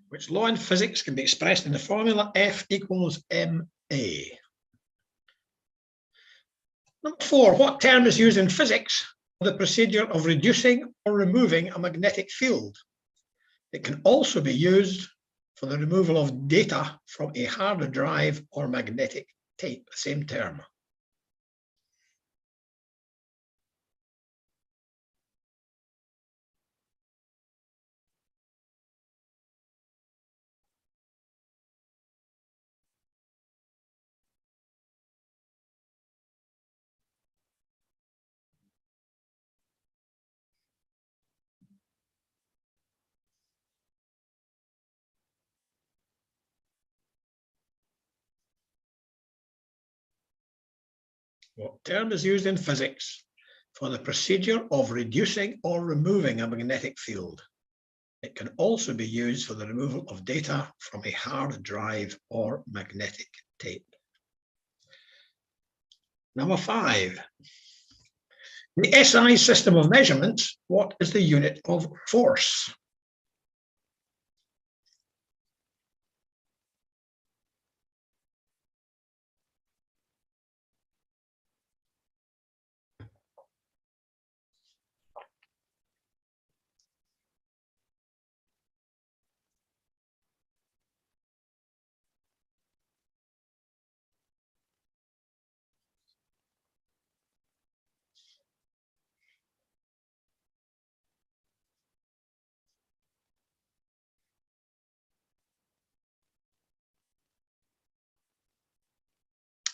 Which law in physics can be expressed in the formula F equals ma? Number 4, what term is used in physics for the procedure of reducing or removing a magnetic field? It can also be used for the removal of data from a hard drive or magnetic tape, the same term. What term is used in physics for the procedure of reducing or removing a magnetic field? It can also be used for the removal of data from a hard drive or magnetic tape. Number 5, the SI system of measurements, what is the unit of force?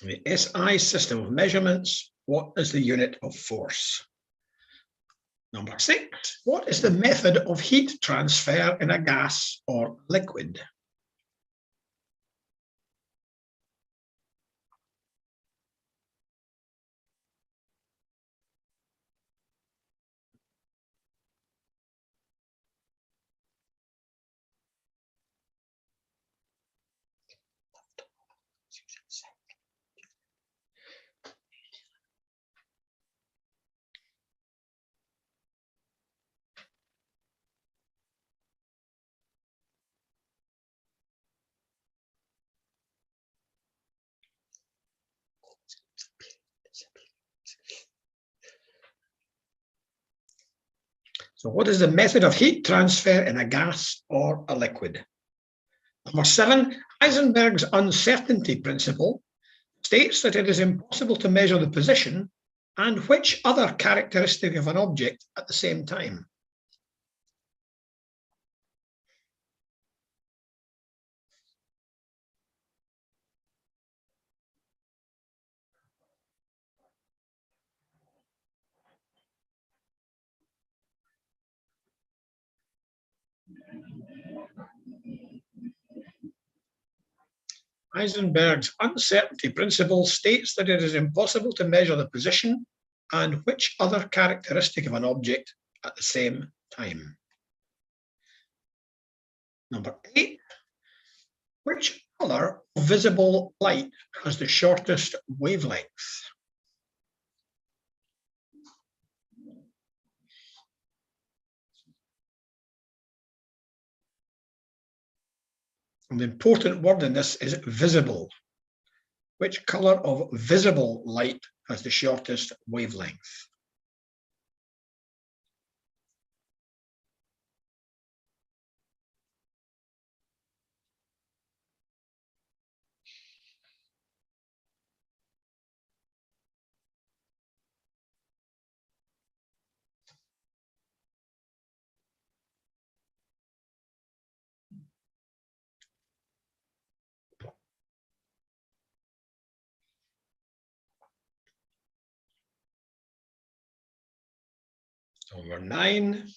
The SI system of measurements, what is the unit of force? Number 6, what is the method of heat transfer in a gas or liquid? So what is the method of heat transfer in a gas or a liquid? Number 7, Heisenberg's uncertainty principle states that it is impossible to measure the position and which other characteristic of an object at the same time. Heisenberg's uncertainty principle states that it is impossible to measure the position and which other characteristic of an object at the same time. Number 8. Which color of visible light has the shortest wavelength? And the important word in this is visible. Which color of visible light has the shortest wavelength? Number 9.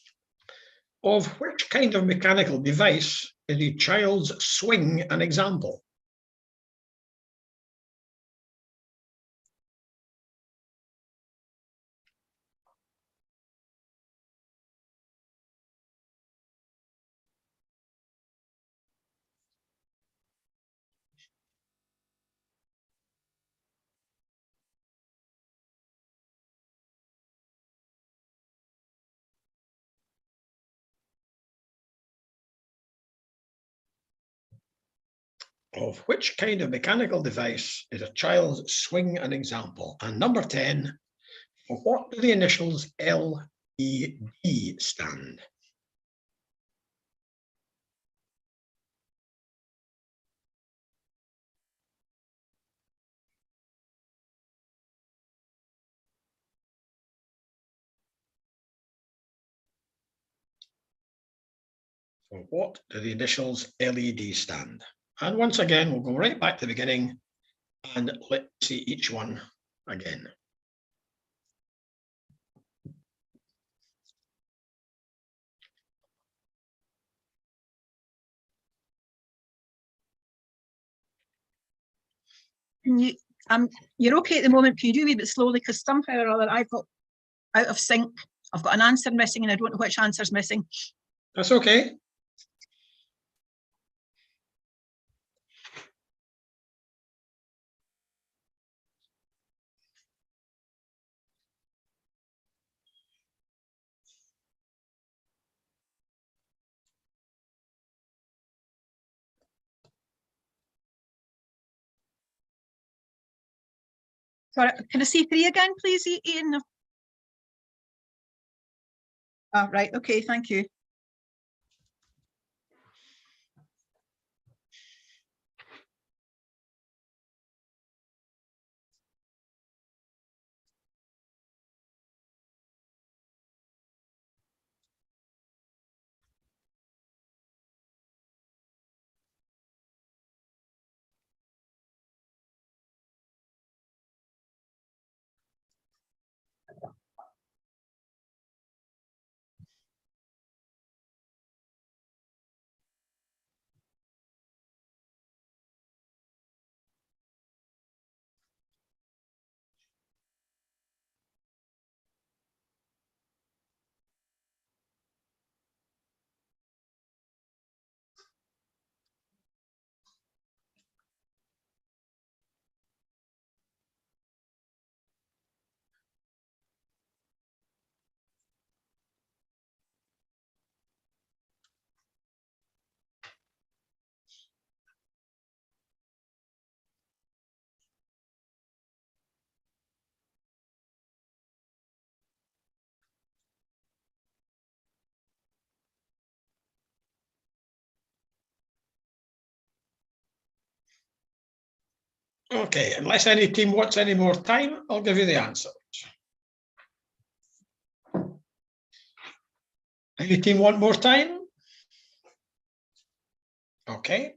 Of which kind of mechanical device is a child's swing an example? Of which kind of mechanical device is a child's swing an example? And number 10, for what do the initials LED stand? For what do the initials LED stand? And once again, we'll go right back to the beginning and let's see each one again.
You're okay at the moment. Can you do a wee bit slowly? Because somehow or other I've got out of sync. I've got an answer missing and I don't know which answer's missing.
That's okay.
Sorry, can I see 3 again, please, Ian? Oh, right, okay, thank you.
Okay, unless any team wants any more time, I'll give you the answers. Any team want more time? Okay.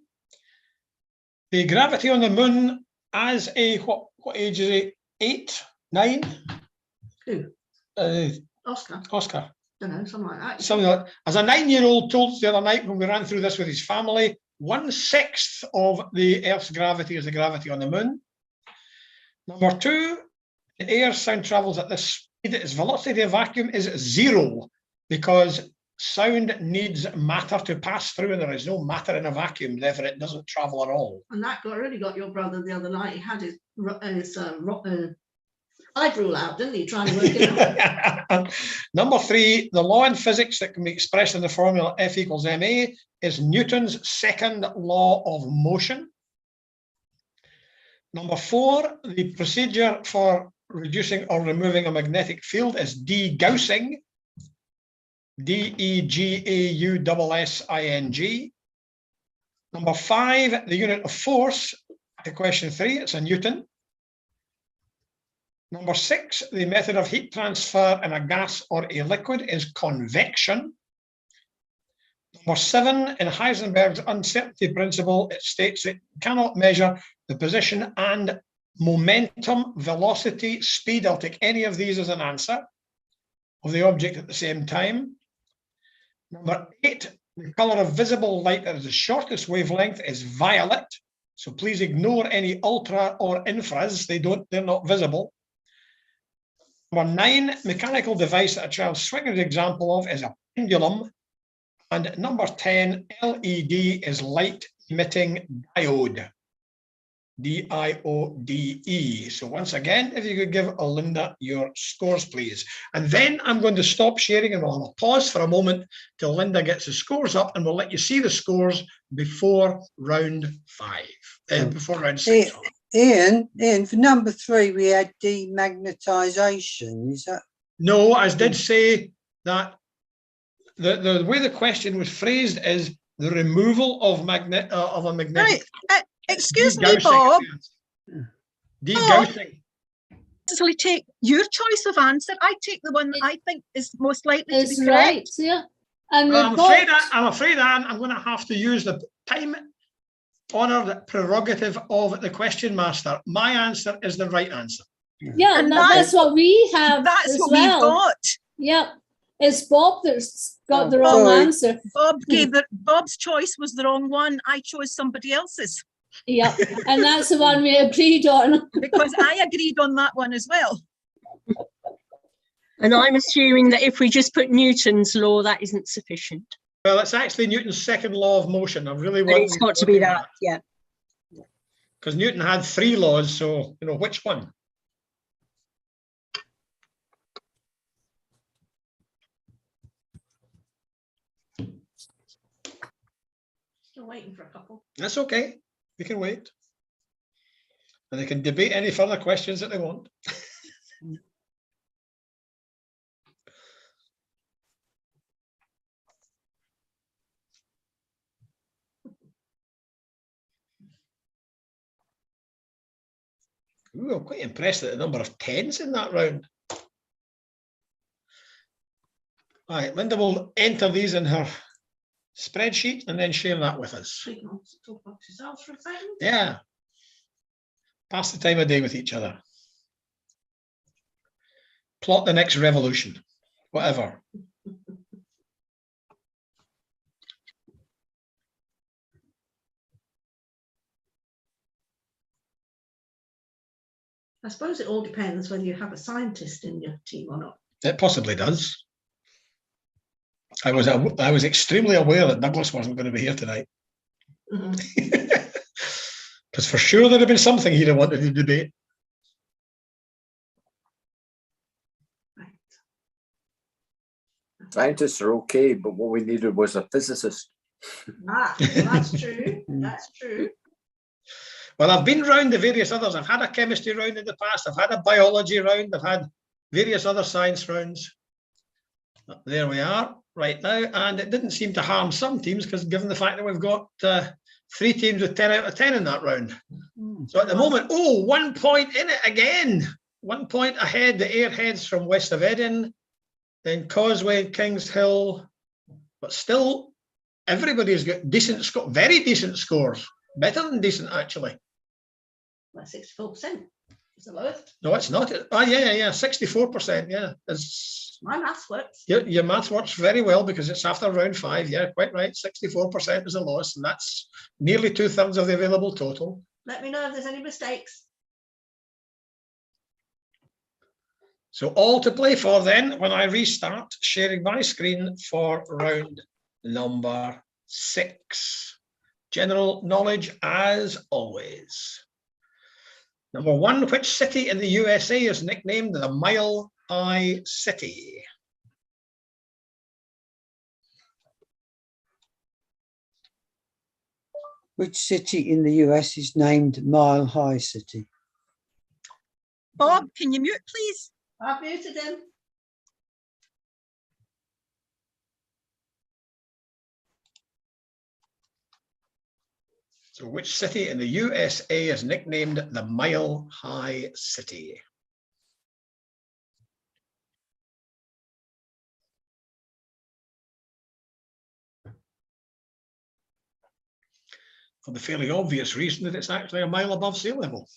The gravity on the moon as a, what age is it? 8, 9?
Who?
Uh,
Oscar.
Oscar.
Don't know, something like that.
Something like, as a 9-year-old told us the other night when we ran through this with his family, 1/6 of the Earth's gravity is the gravity on the moon. Number 2, the air sound travels at this speed. Its velocity of vacuum is 0 because sound needs matter to pass through, and there is no matter in a vacuum, therefore it doesn't travel at all.
And that really got your brother the other night. He had his I'd rule out, didn't he, trying to work it out?
Number 3, the law in physics that can be expressed in the formula F equals ma is Newton's second law of motion. Number 4, the procedure for reducing or removing a magnetic field is degaussing. Degaussing. Number 5, the unit of force, to question 3, it's a Newton. Number 6, the method of heat transfer in a gas or a liquid is convection. Number 7, in Heisenberg's uncertainty principle, it states that you cannot measure the position and momentum, velocity, speed. I'll take any of these as an answer of the object at the same time. Number 8, the color of visible light that is the shortest wavelength is violet. So please ignore any ultra or infras. They're not visible. Number 9, mechanical device that a child swing is an example of is a pendulum. And number 10, LED is light emitting diode. D-I-O-D-E. So once again, if you could give Olinda your scores, please. And then I'm going to stop sharing and we'll have a pause for a moment till Linda gets the scores up, and we'll let you see the scores before round 5, before round 6.
Ian, for number 3, we had demagnetisation. Is that?
No, I did say that the way the question was phrased is the removal of a magnetic.
Right. Excuse me, Bob.
Degaussing.
Actually, take your choice of answer. I take the one that I think is most likely to be correct.
Right, yeah. And
I'm afraid, Anne, I'm going to have to use the time-honoured prerogative of the question master. My answer is the right answer.
Yeah, and that's what we have.
That's
as
what
well.
we've got.
Yeah, it's Bob that's got the wrong answer.
Bob's choice was the wrong one. I chose somebody else's.
Yeah, and that's the one we agreed on.
Because I agreed on that one as well.
And I'm assuming that if we just put Newton's law, that isn't sufficient.
Well, it's actually Newton's second law of motion. I really want.
It's got to be that, yeah.
Because Newton had 3 laws, so you know which one.
Still waiting for a couple.
That's okay. We can wait. And they can debate any further questions that they want. Ooh, I'm quite impressed at the number of 10s in that round. All right, Linda will enter these in her spreadsheet and then share that with us.
We can also talk about yourself for a second.
Yeah. Pass the time of day with each other. Plot the next revolution, whatever.
I suppose it all depends whether you have a scientist in your team or not.
It possibly does. I was extremely aware that Douglas wasn't going to be here tonight. Because for sure there'd have been something he'd have wanted to debate.
Right.
Scientists are okay, but what we needed was a physicist.
Well, that's true. That's true.
Well, I've been round the various others. I've had a chemistry round in the past. I've had a biology round. I've had various other science rounds. There we are right now. And it didn't seem to harm some teams because given the fact that we've got 3 teams with 10 out of 10 in that round. So at the moment, 1 point in it again. 1 point ahead, the Airheads from west of Eden, then Causeway, Kings Hill. But still, everybody's got decent, very decent scores. Better than decent, actually.
Well, 64% is the lowest.
No, it's not. Oh, yeah, 64%. Yeah, it's
My maths works.
Your math works very well because it's after round 5. Yeah, quite right. 64% is the lowest, and that's nearly 2/3 of the available total.
Let me know if there's any mistakes.
So all to play for then when I restart sharing my screen for round number 6. General knowledge as always. Number 1, which city in the USA is nicknamed the Mile High City?
Which city in the US is named Mile High City?
Bob, can you mute, please?
I've muted him.
So which city in the USA is nicknamed the Mile High City? For the fairly obvious reason that it's actually a mile above sea level.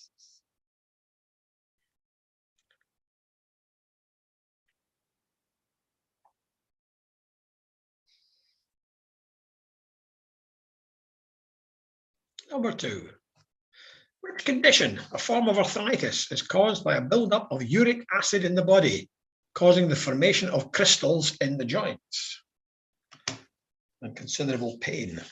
Number 2. Which condition, a form of arthritis, is caused by a buildup of uric acid in the body, causing the formation of crystals in the joints and considerable pain?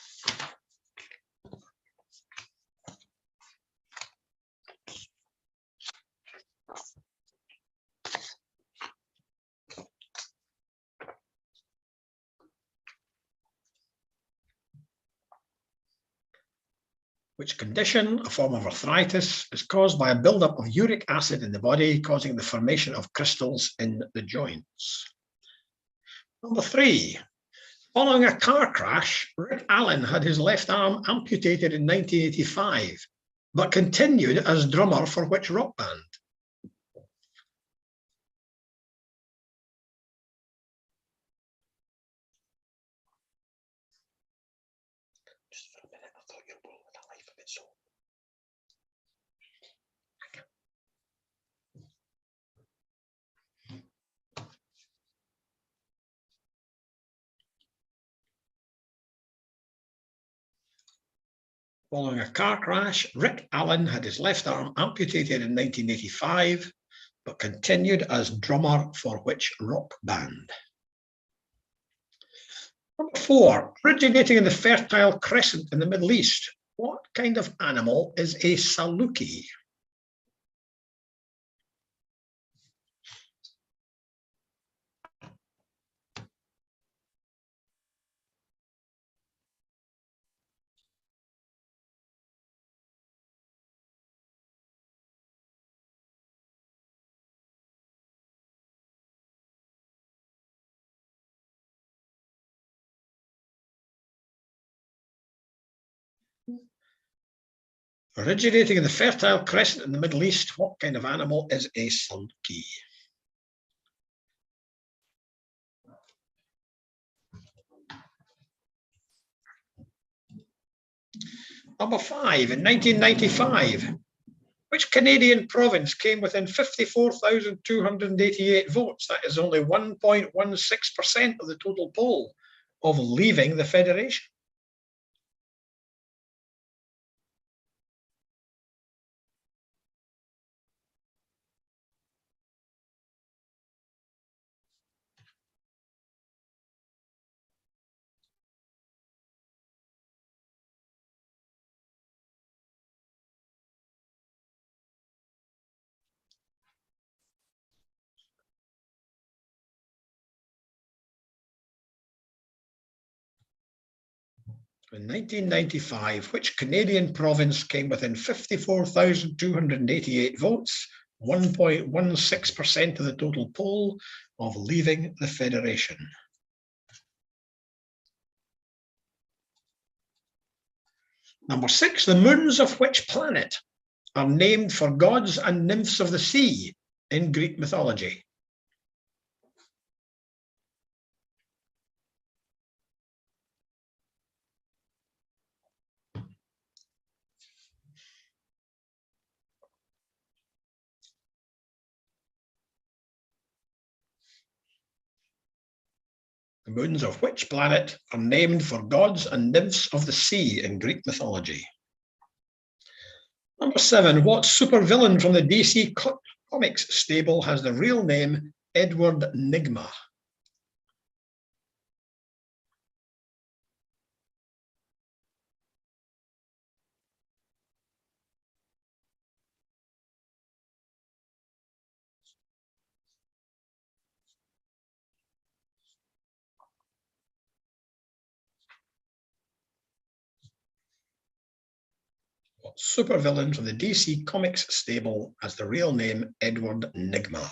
Which condition, a form of arthritis, is caused by a buildup of uric acid in the body, causing the formation of crystals in the joints? Number 3. Following a car crash, Rick Allen had his left arm amputated in 1985, but continued as drummer for which rock band? Just for a minute, I thought you were rolling a life of its own. Following a car crash, Rick Allen had his left arm amputated in 1985, but continued as drummer for which rock band? Number 4, originating in the Fertile Crescent in the Middle East, what kind of animal is a saluki? Originating in the Fertile Crescent in the Middle East, what kind of animal is a saluki? Number 5, in 1995, which Canadian province came within 54,288 votes? That is only 1.16% of the total poll of leaving the Federation. In 1995, which Canadian province came within 54,288 votes, 1.16% of the total poll, of leaving the Federation? Number 6, the moons of which planet are named for gods and nymphs of the sea in Greek mythology? The moons of which planet are named for gods and nymphs of the sea in Greek mythology? Number 7, what supervillain from the DC Comics stable has the real name Edward Nygma? What supervillain from the DC Comics stable has the real name Edward Nygma?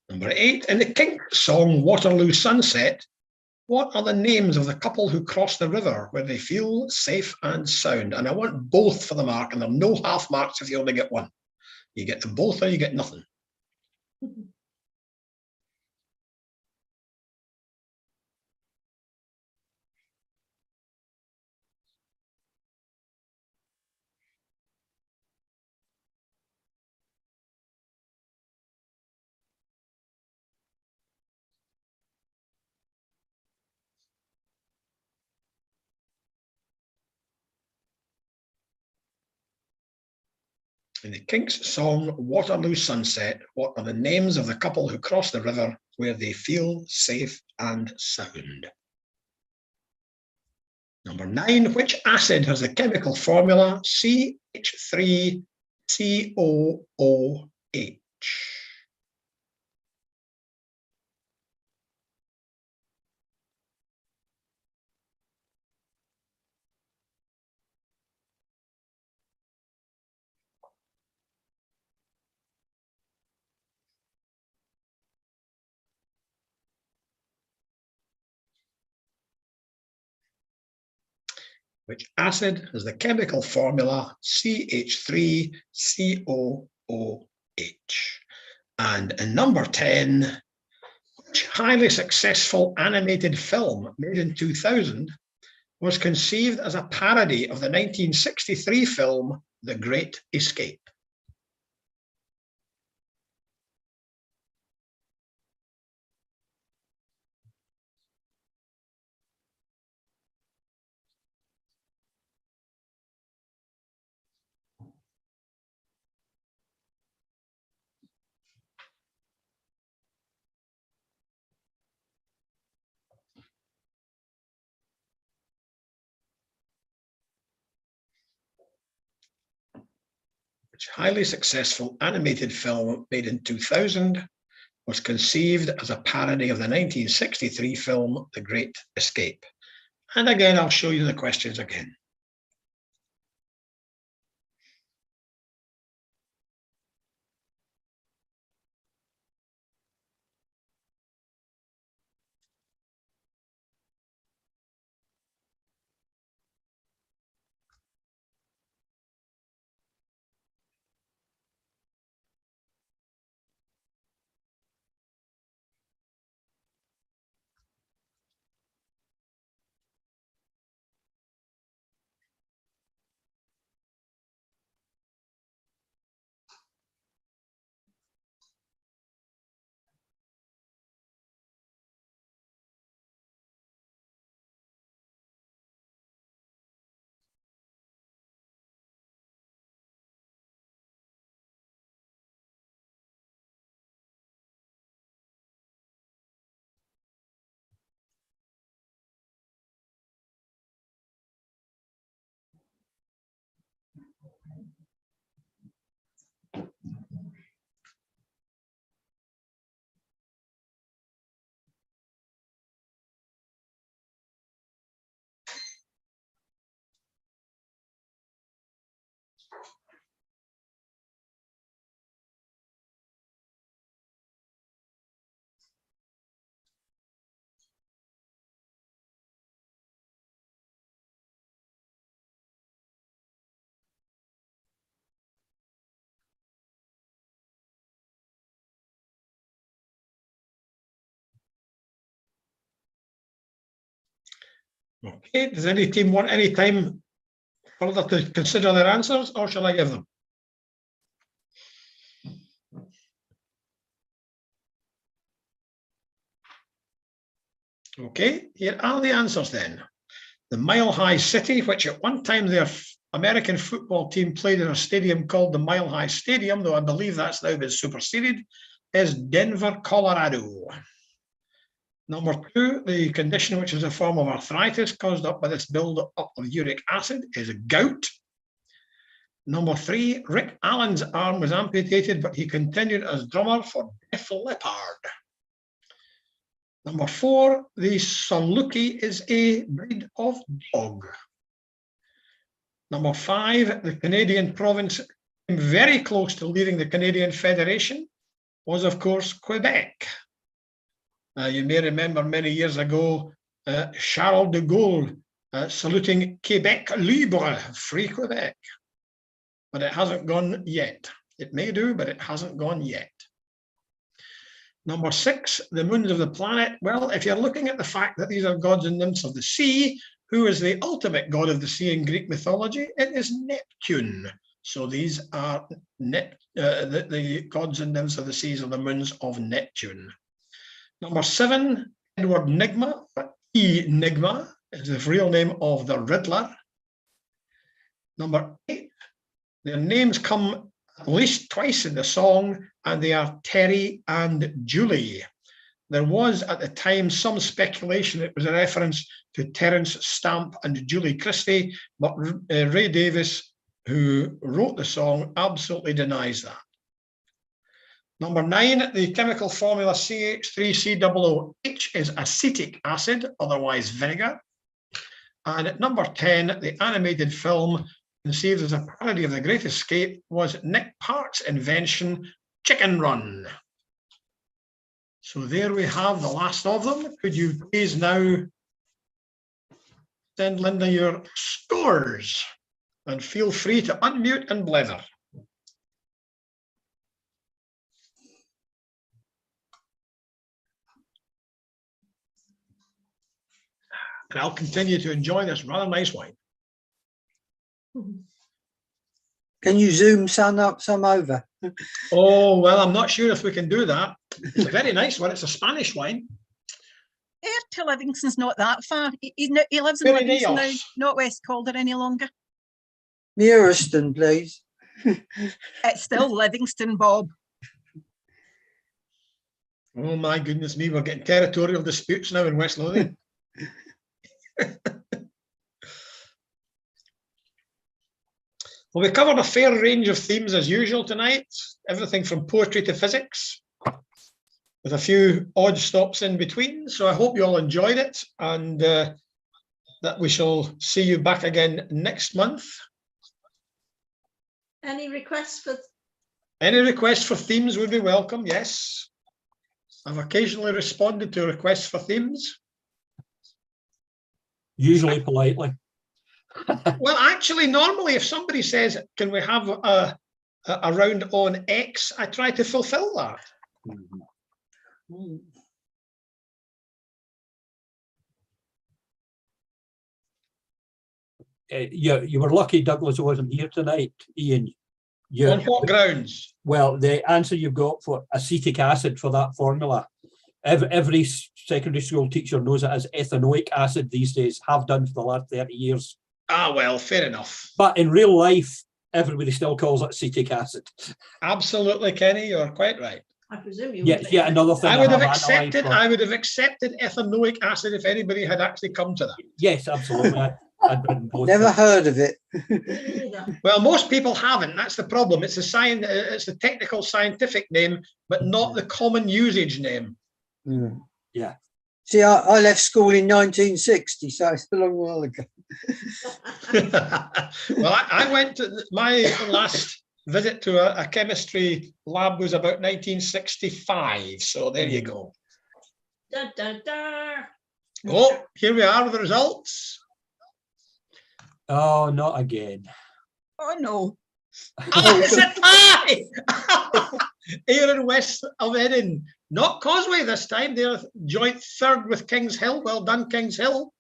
Number 8, in the Kinks song Waterloo Sunset, what are the names of the couple who cross the river where they feel safe and sound? And I want both for the mark, and there are no half marks if you only get one. You get them both or you get nothing. In the Kinks song Waterloo Sunset, what are the names of the couple who cross the river where they feel safe and sound? Number 9, which acid has the chemical formula CH3COOH? Which acid has the chemical formula CH3COOH? And in number 10, which highly successful animated film made in 2000 was conceived as a parody of the 1963 film The Great Escape? Which highly successful animated film made in 2000 was conceived as a parody of the 1963 film The Great Escape? And again, I'll show you the questions again. Okay, does any team want any time further to consider their answers, or shall I give them? Okay, here are the answers then. The Mile High City, which at one time their American football team played in a stadium called the Mile High Stadium, though I believe that's now been superseded, is Denver, Colorado. Number 2, the condition which is a form of arthritis caused up by this build-up of uric acid is gout. Number 3, Rick Allen's arm was amputated, but he continued as drummer for Def Leppard. Number 4, the Saluki is a breed of dog. Number 5, the Canadian province came very close to leading the Canadian Federation was, of course, Quebec. You may remember many years ago, Charles de Gaulle saluting Quebec libre, free Quebec. But it hasn't gone yet. It may do, but it hasn't gone yet. Number 6, the moons of the planet. Well, if you're looking at the fact that these are gods and nymphs of the sea, who is the ultimate god of the sea in Greek mythology? It is Neptune. So these are the gods and nymphs of the seas are the moons of Neptune. Number 7, Edward Nygma, Enigma is the real name of the Riddler. Number 8, their names come at least twice in the song, and they are Terry and Julie. There was at the time some speculation it was a reference to Terence Stamp and Julie Christie, but Ray Davis, who wrote the song, absolutely denies that. Number 9, the chemical formula CH3COOH is acetic acid, otherwise vinegar. And at number 10, the animated film conceived as a parody of The Great Escape was Nick Park's invention, Chicken Run. So there we have the last of them. Could you please now send Linda your scores, and feel free to unmute and blether. And I'll continue to enjoy this rather nice wine.
Can you zoom some over?
Oh, well, I'm not sure if we can do that. It's a very nice one. It's a Spanish wine.
Air to Livingston's not that far. He lives in
Very
Livingston now,
nice.
not West Calder any longer.
Muirston, please.
It's still Livingston, Bob.
Oh my goodness me, we're getting territorial disputes now in West Lothian. Well, we covered a fair range of themes as usual tonight, everything from poetry to physics, with a few odd stops in between. So I hope you all enjoyed it, and that we shall see you back again next month.
Any requests for?
Any requests for themes would be welcome, yes. I've occasionally responded to requests for themes.
Usually politely.
Well, actually, normally if somebody says, can we have a round on X, I try to fulfill that.
You were lucky Douglas wasn't here tonight, Ian.
On what grounds?
Well, the answer you've got for acetic acid for that formula, every secondary school teacher knows it as ethanoic acid these days, have done for the last 30 years.
Ah, well, fair enough.
But in real life, everybody still calls it acetic acid.
Absolutely, Kenny, you're quite right.
I presume you.
Yeah, another thing
I would have
analysed
accepted.
for-
I would have accepted ethanoic acid if anybody had actually come to that.
Yes, absolutely. I'd written both.
Never heard of it.
Well, most people haven't. That's the problem. It's it's the technical scientific name, but not the common usage name.
Mm.
Yeah.
See, I left school in 1960, so it's a long while ago.
Well, I went to my last visit to a chemistry lab was about 1965. So there you go.
Da, da, da.
Oh, here we are with the results.
Oh, not again.
Oh no.
Oh, it's a tie! Ayr and West of Erin. Not Causeway this time. They're joint third with Kings Hill. Well done, Kings Hill.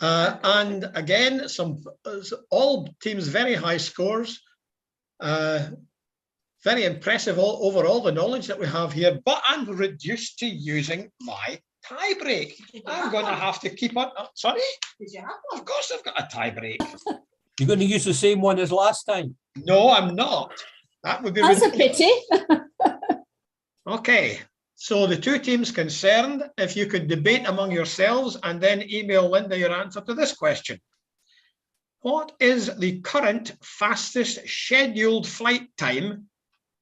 And again, all teams very high scores. Very impressive overall, the knowledge that we have here. But I'm reduced to using my Tie break.
Did you
I'm
have
going to
one?
have to keep on. Sorry?
Did you have one?
Of course I've got a tie break.
You're going to use the same one as last time.
No, I'm not. That would be
That's a
ridiculous.
pity.
Okay, so the two teams concerned, if you could debate among yourselves and then email Linda your answer to this question. What is the current fastest scheduled flight time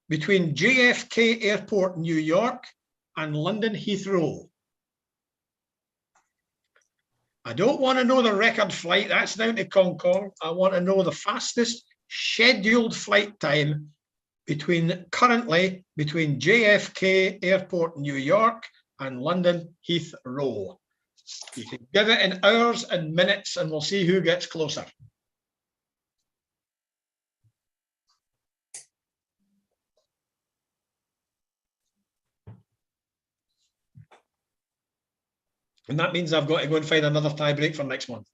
between JFK Airport, New York and London Heathrow? I don't want to know the record flight, that's down to Concorde. I want to know the fastest scheduled flight time currently between JFK Airport, New York and London Heathrow. You can give it in hours and minutes and we'll see who gets closer. And that means I've got to go and find another tie break for next month.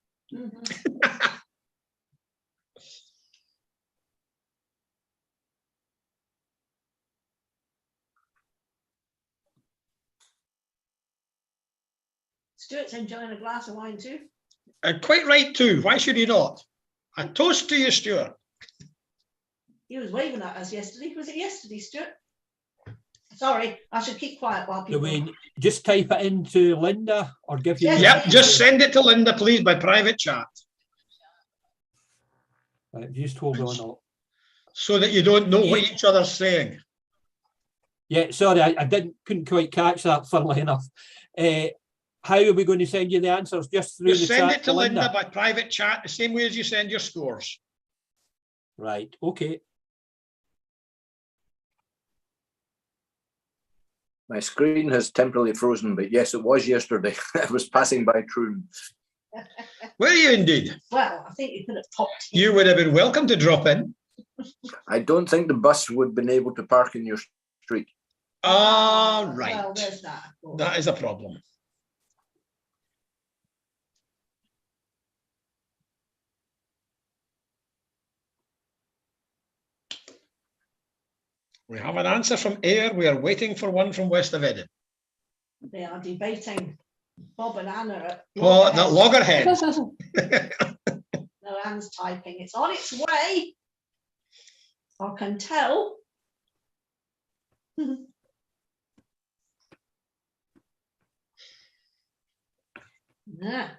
Stuart's enjoying a glass of wine too.
And quite right too. Why should he not? A toast to you, Stuart.
He was waving at us yesterday. Was it yesterday, Stuart? Sorry, I should keep quiet while
Do
people.
we just type it into Linda or give you?
Yes.
Yep, just send it to Linda, please, by private chat.
Right, just hold on.
So that you don't know what each other's saying.
Yeah, sorry, I couldn't quite catch that, funnily enough. How are we going to send you the answers? Just through
Just
the
send
chat
it to Linda by private chat, the same way as you send your scores.
Right, okay.
My screen has temporarily frozen, but yes, it was yesterday. I was passing by Troon.
Were you indeed?
Well, I think you could have popped in.
You would have been welcome to drop in.
I don't think the bus would have been able to park in your street.
Ah,
Well,
right.
there's that. Of course.
That is a problem. We have an answer from Ayr. We are waiting for one from West of Eden.
They are debating Bob and Anna at
Oh, that
loggerheads.
loggerhead.
No, Anne's typing. It's on its way. I can tell. Yeah.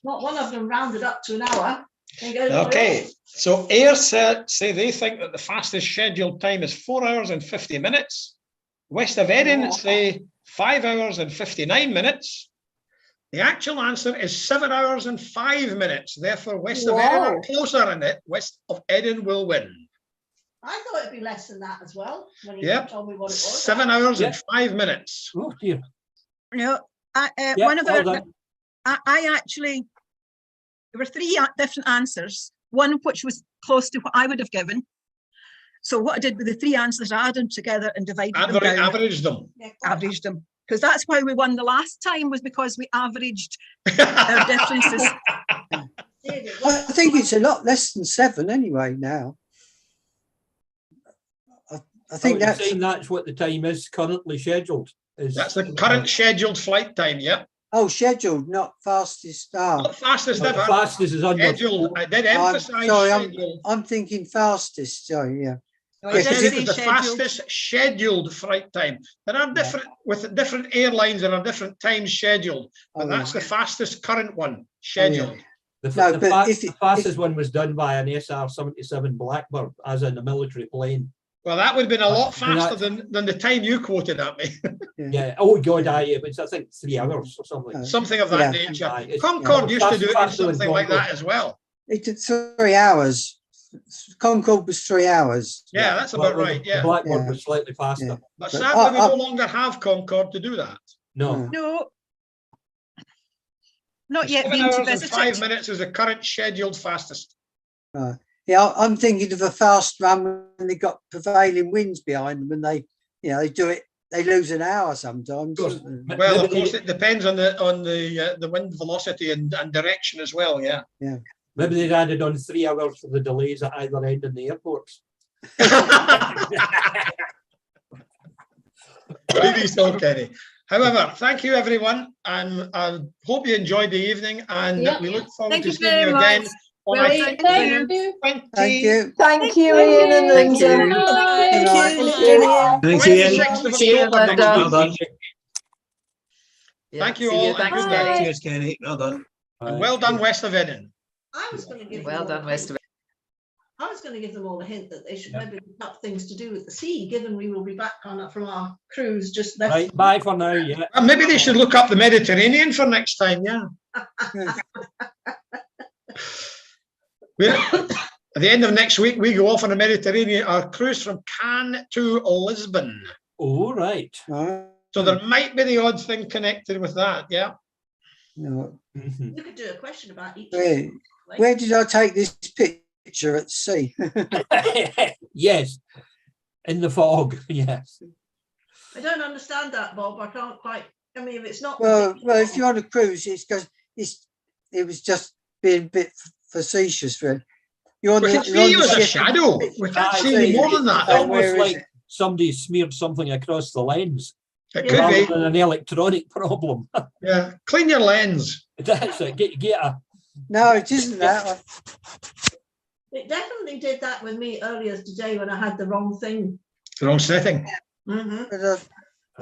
Not one of them rounded up to an hour. There you go.
Okay, so Ayr say they think that the fastest scheduled time is 4 hours and 50 minutes. West of Eden say 5 hours and 59 minutes. The actual answer is 7 hours and 5 minutes. Therefore, West of Eden are closer in it. West of Eden will win.
I thought it'd be less than that as well. When you
Yep.
told me what it was.
7 hours and 5 minutes.
Oh dear.
No,
Yeah,
one of
well
our,
done.
I actually, there were three different answers, one of which was close to what I would have given. So what I did with the three answers, I added them together and divided them down,
Average them.
Yeah, quite
averaged them. Because that's why we won the last time, was because we averaged our differences.
did.
I think it's a lot less than 7 anyway now. I think
You're saying that's what the time is currently scheduled.
That's the current scheduled flight time, yeah.
oh, scheduled, not fastest.
Not fastest
The
ever.
fastest is on your
Scheduled. I did
I'm
emphasize
sorry,
scheduled.
I'm thinking fastest. Sorry, yeah.
No,
I
it
said
does
it
say
was the
scheduled.
fastest scheduled flight time. There are different, with different airlines, there are different times scheduled, but
Oh,
that's
yeah.
the fastest current one scheduled.
The,
No,
the,
but
the fastest one was done by an SR-77 Blackbird, as in a military plane.
Well, that would have been a lot
And
faster than the time you quoted at me.
Yeah. Oh God, it was I think 3 hours or something.
Something of that
Yeah.
nature.
Aye, it's-
Concorde used to do it in
faster than
something like that
Concorde.
as well.
It took 3 hours. Concorde was 3 hours.
Yeah, that's about
Well,
right.
The
Yeah,
Blackbird
Yeah.
was slightly faster.
Yeah.
but
But
sadly, we no longer have Concorde to do that.
No.
No, not yet
7
been to
hours and
visit
5
it.
minutes is the current scheduled fastest.
Yeah, I'm thinking of a fast run when they got prevailing winds behind them and they do it, they lose an hour sometimes.
Of course.
Well, of
Maybe
course, it depends on the wind velocity and direction as well. Yeah.
Maybe they'd added on 3 hours for the delays at either end in the airports.
Maybe so, Kenny. However, thank you everyone, and I hope you enjoyed the evening, and
Yep.
we look forward
Thank
to
you
seeing
very
you again
much.
on
Thank you.
Thank you.
Thank you, Ian and
Thank you.
Linda.
Bye.
Good night.
Thank you.
Thanks, Ian.
26th of
See you,
October next
Linda.
Well
week.
done.
Thank you
See
all,
you.
and
Thanks,
good night.
Kenny.
Cheers, Kenny. Well done.
And well done, West of Eden.
I was going to give
Well
them all
done,
a
West
hint. I was going to give them all a hint that they should maybe pick up things to do with the sea, given we will be back on from our cruise just left.
Right, bye for now. Yeah.
And maybe they should look up the Mediterranean for next time. Yeah. At the end of next week, we go off on a Mediterranean cruise from Cannes to Lisbon.
All right.
So there might be the odd thing connected with that. Yeah.
No.
Mhm.
You could do a question about each.
Where did I take this picture at sea?
Yes, in the fog. Yes.
I don't understand that, Bob. I can't quite. I mean, if it's not.
Well, if you're on a cruise, it's because it was just being a bit facetious. Really. You're on
We can see you as a shadow. We can't see any more than that.
Almost
Where is
like
it?
somebody smeared something across the lens.
It could
Rather
be.
than an electronic problem.
Yeah. Clean your lens.
That's it. Get a.
No, it isn't that.
It definitely did that with me earlier today when I had the wrong thing.
The wrong setting.
But,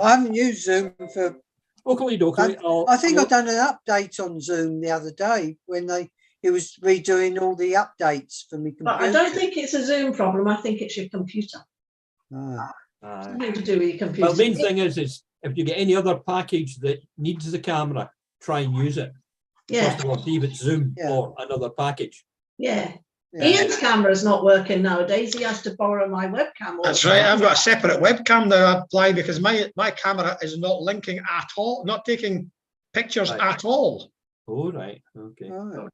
I haven't used Zoom for.
Oakley dokley.
I think I've done an update on Zoom the other day when it was redoing all the updates for me
But
computer.
I don't think it's a Zoom problem. I think it's your computer.
Ah.
Nothing to do with your computer.
Well, the main thing is if you get any other package that needs the camera, try and use it.
Yeah.
First of all, see if it's Zoom
Yeah.
or another package.
Yeah.
Yeah.
Ian's camera is not working nowadays. He has to borrow my webcam. all
That's
the
right.
time.
I've got a separate webcam now I apply because my camera is not linking at all, not taking pictures
Right.
at all.
Oh, right. Okay.
Oh.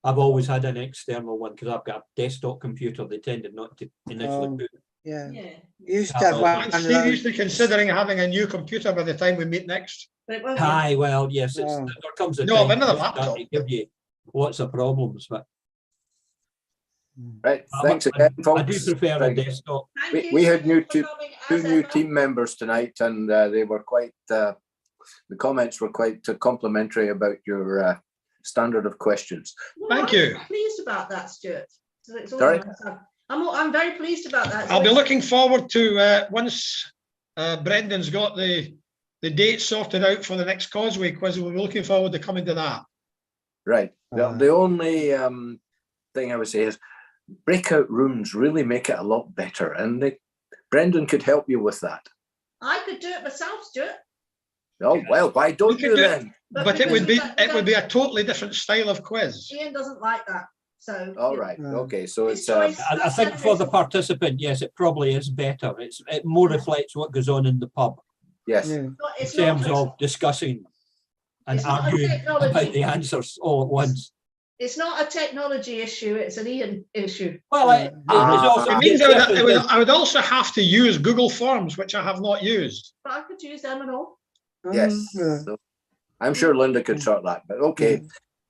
I've always had an external one because I've got a desktop computer. They tended not to initially
Oh.
put.
Yeah.
Yeah.
You used to have one
I'm
of
seriously
those.
considering having a new computer by the time we meet next.
But it won't be.
Aye, well, yes, it's,
Oh.
there comes a
No,
time
but another
when it's starting
laptop.
to give you lots of problems, but
Right. Thanks again,
I
folks.
do prefer a
Thank-
desktop.
Thank
We-
you
we
so
had new
much for
two-
coming,
Two
as
new
ever.
team members tonight, and they were quite. The comments were quite complimentary about your standard of questions.
Well,
Thank
I'm
you.
pleased about that, Stuart. So it's all
Sorry?
nice. I'm very pleased about that. So
I'll be
it's-
looking forward to once Brendan's got the date sorted out for the next Causeway quiz. We'll be looking forward to coming to that.
Right. The only thing I would say is breakout rooms really make it a lot better, and Brendan could help you with that.
I could do it myself, Stuart.
Oh well, why don't
We could
you
do it.
then?
But it would be a totally different style of quiz.
Ian doesn't like that. So.
All
you know,
right.
Yeah.
Okay. So
his
it's
choice.
I think for the participant, yes, it probably is better. It more reflects what goes on in the pub
yes.
Yeah.
in
It's
terms
not,
of discussing and
It's not a
arguing
technology.
about the answers all at once.
it's not a technology issue, it's an Ian issue.
Well, it's also
It means I would also have to use Google Forms, which I have not used.
But I could use them and all.
Yes.
Yeah.
So I'm sure Linda could sort that. But okay.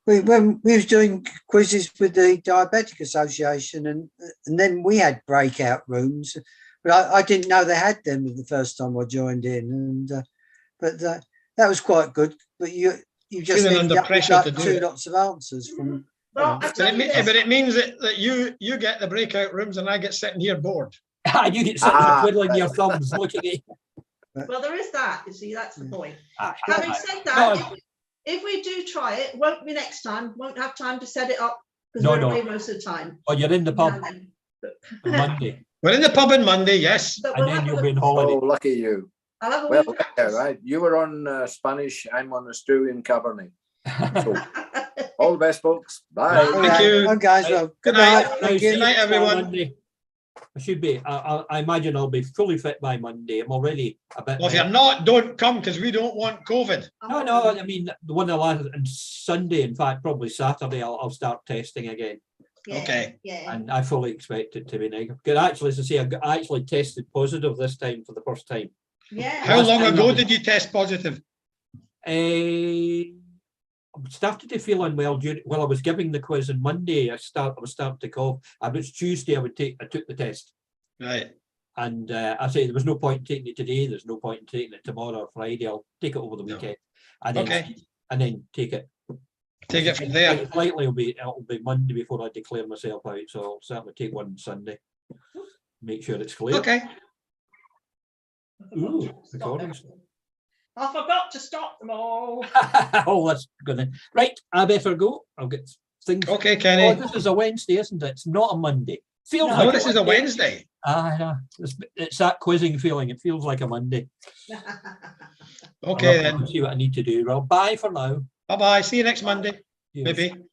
When we was doing quizzes with the Diabetic Association, and then we had breakout rooms, but I didn't know they had them the first time I joined in, and but that was quite good. But you just
Feeling
ended
under
up with
pressure
like
to do
two
it.
lots of answers from.
Well, I
But
tell you
it,
this,
but it means that you get the breakout rooms and I get sitting here bored.
You get sitting there twiddling
right.
your thumbs looking at
well, there is that, you see, that's the point.
Ah,
Having
right.
said that,
No.
if we do try it, won't be next time, won't have time to set it up, because
No,
we're
no.
away most of the time.
Well, you're in the pub
And then-
on Monday,
We're in the pub on Monday, yes.
But
and
we'll
then
have
you'll
a-
be on
Oh,
holiday.
lucky you.
I'll have a
Well,
wee
yeah,
practice.
right. You were on Spanish. I'm on Asturian Cabernet. So, all the best, folks. Bye.
All
Thank you.
Oh, guys, well, good
Good night.
night.
Now,
Thank
see
you.
you
night, everyone.
Monday. I should be. I imagine I'll be fully fit by Monday. I'm already a bit.
Well, if you're not, don't come because we don't want COVID.
No. I mean, the one that last and Sunday, in fact, probably Saturday, I'll start testing again,
Yeah,
Okay.
Yeah.
and I fully expect it to be negative. Because actually, as I say, I actually tested positive this time for the first time.
Yeah.
How
Last
long
time
ago
I was-
did you test positive?
I started to feel unwell while I was giving the quiz on Monday. I was starting to cough. It was Tuesday. I took the test.
Right.
And I say there was no point in taking it today. There's no point in taking it tomorrow or Friday. I'll take it over the
No.
weekend, and then
Okay.
take it.
Take it from there.
It's likely it'll be Monday before I declare myself out. So I'll certainly take one Sunday. Make sure it's clear.
Okay.
Ooh, recordings.
I forgot to stop them all.
Oh, that's gonna right. I better go. I'll get things.
Okay,
Oh,
Kenny.
this is a Wednesday, isn't it? It's not a Monday. Feels
No,
like
No, this is a
Monday.
Wednesday.
It's that quizzing feeling. It feels like a Monday.
Okay
I'll
then.
see what I need to do. Well, bye for now.
Bye bye. See you next Monday.
Cheers.
Maybe.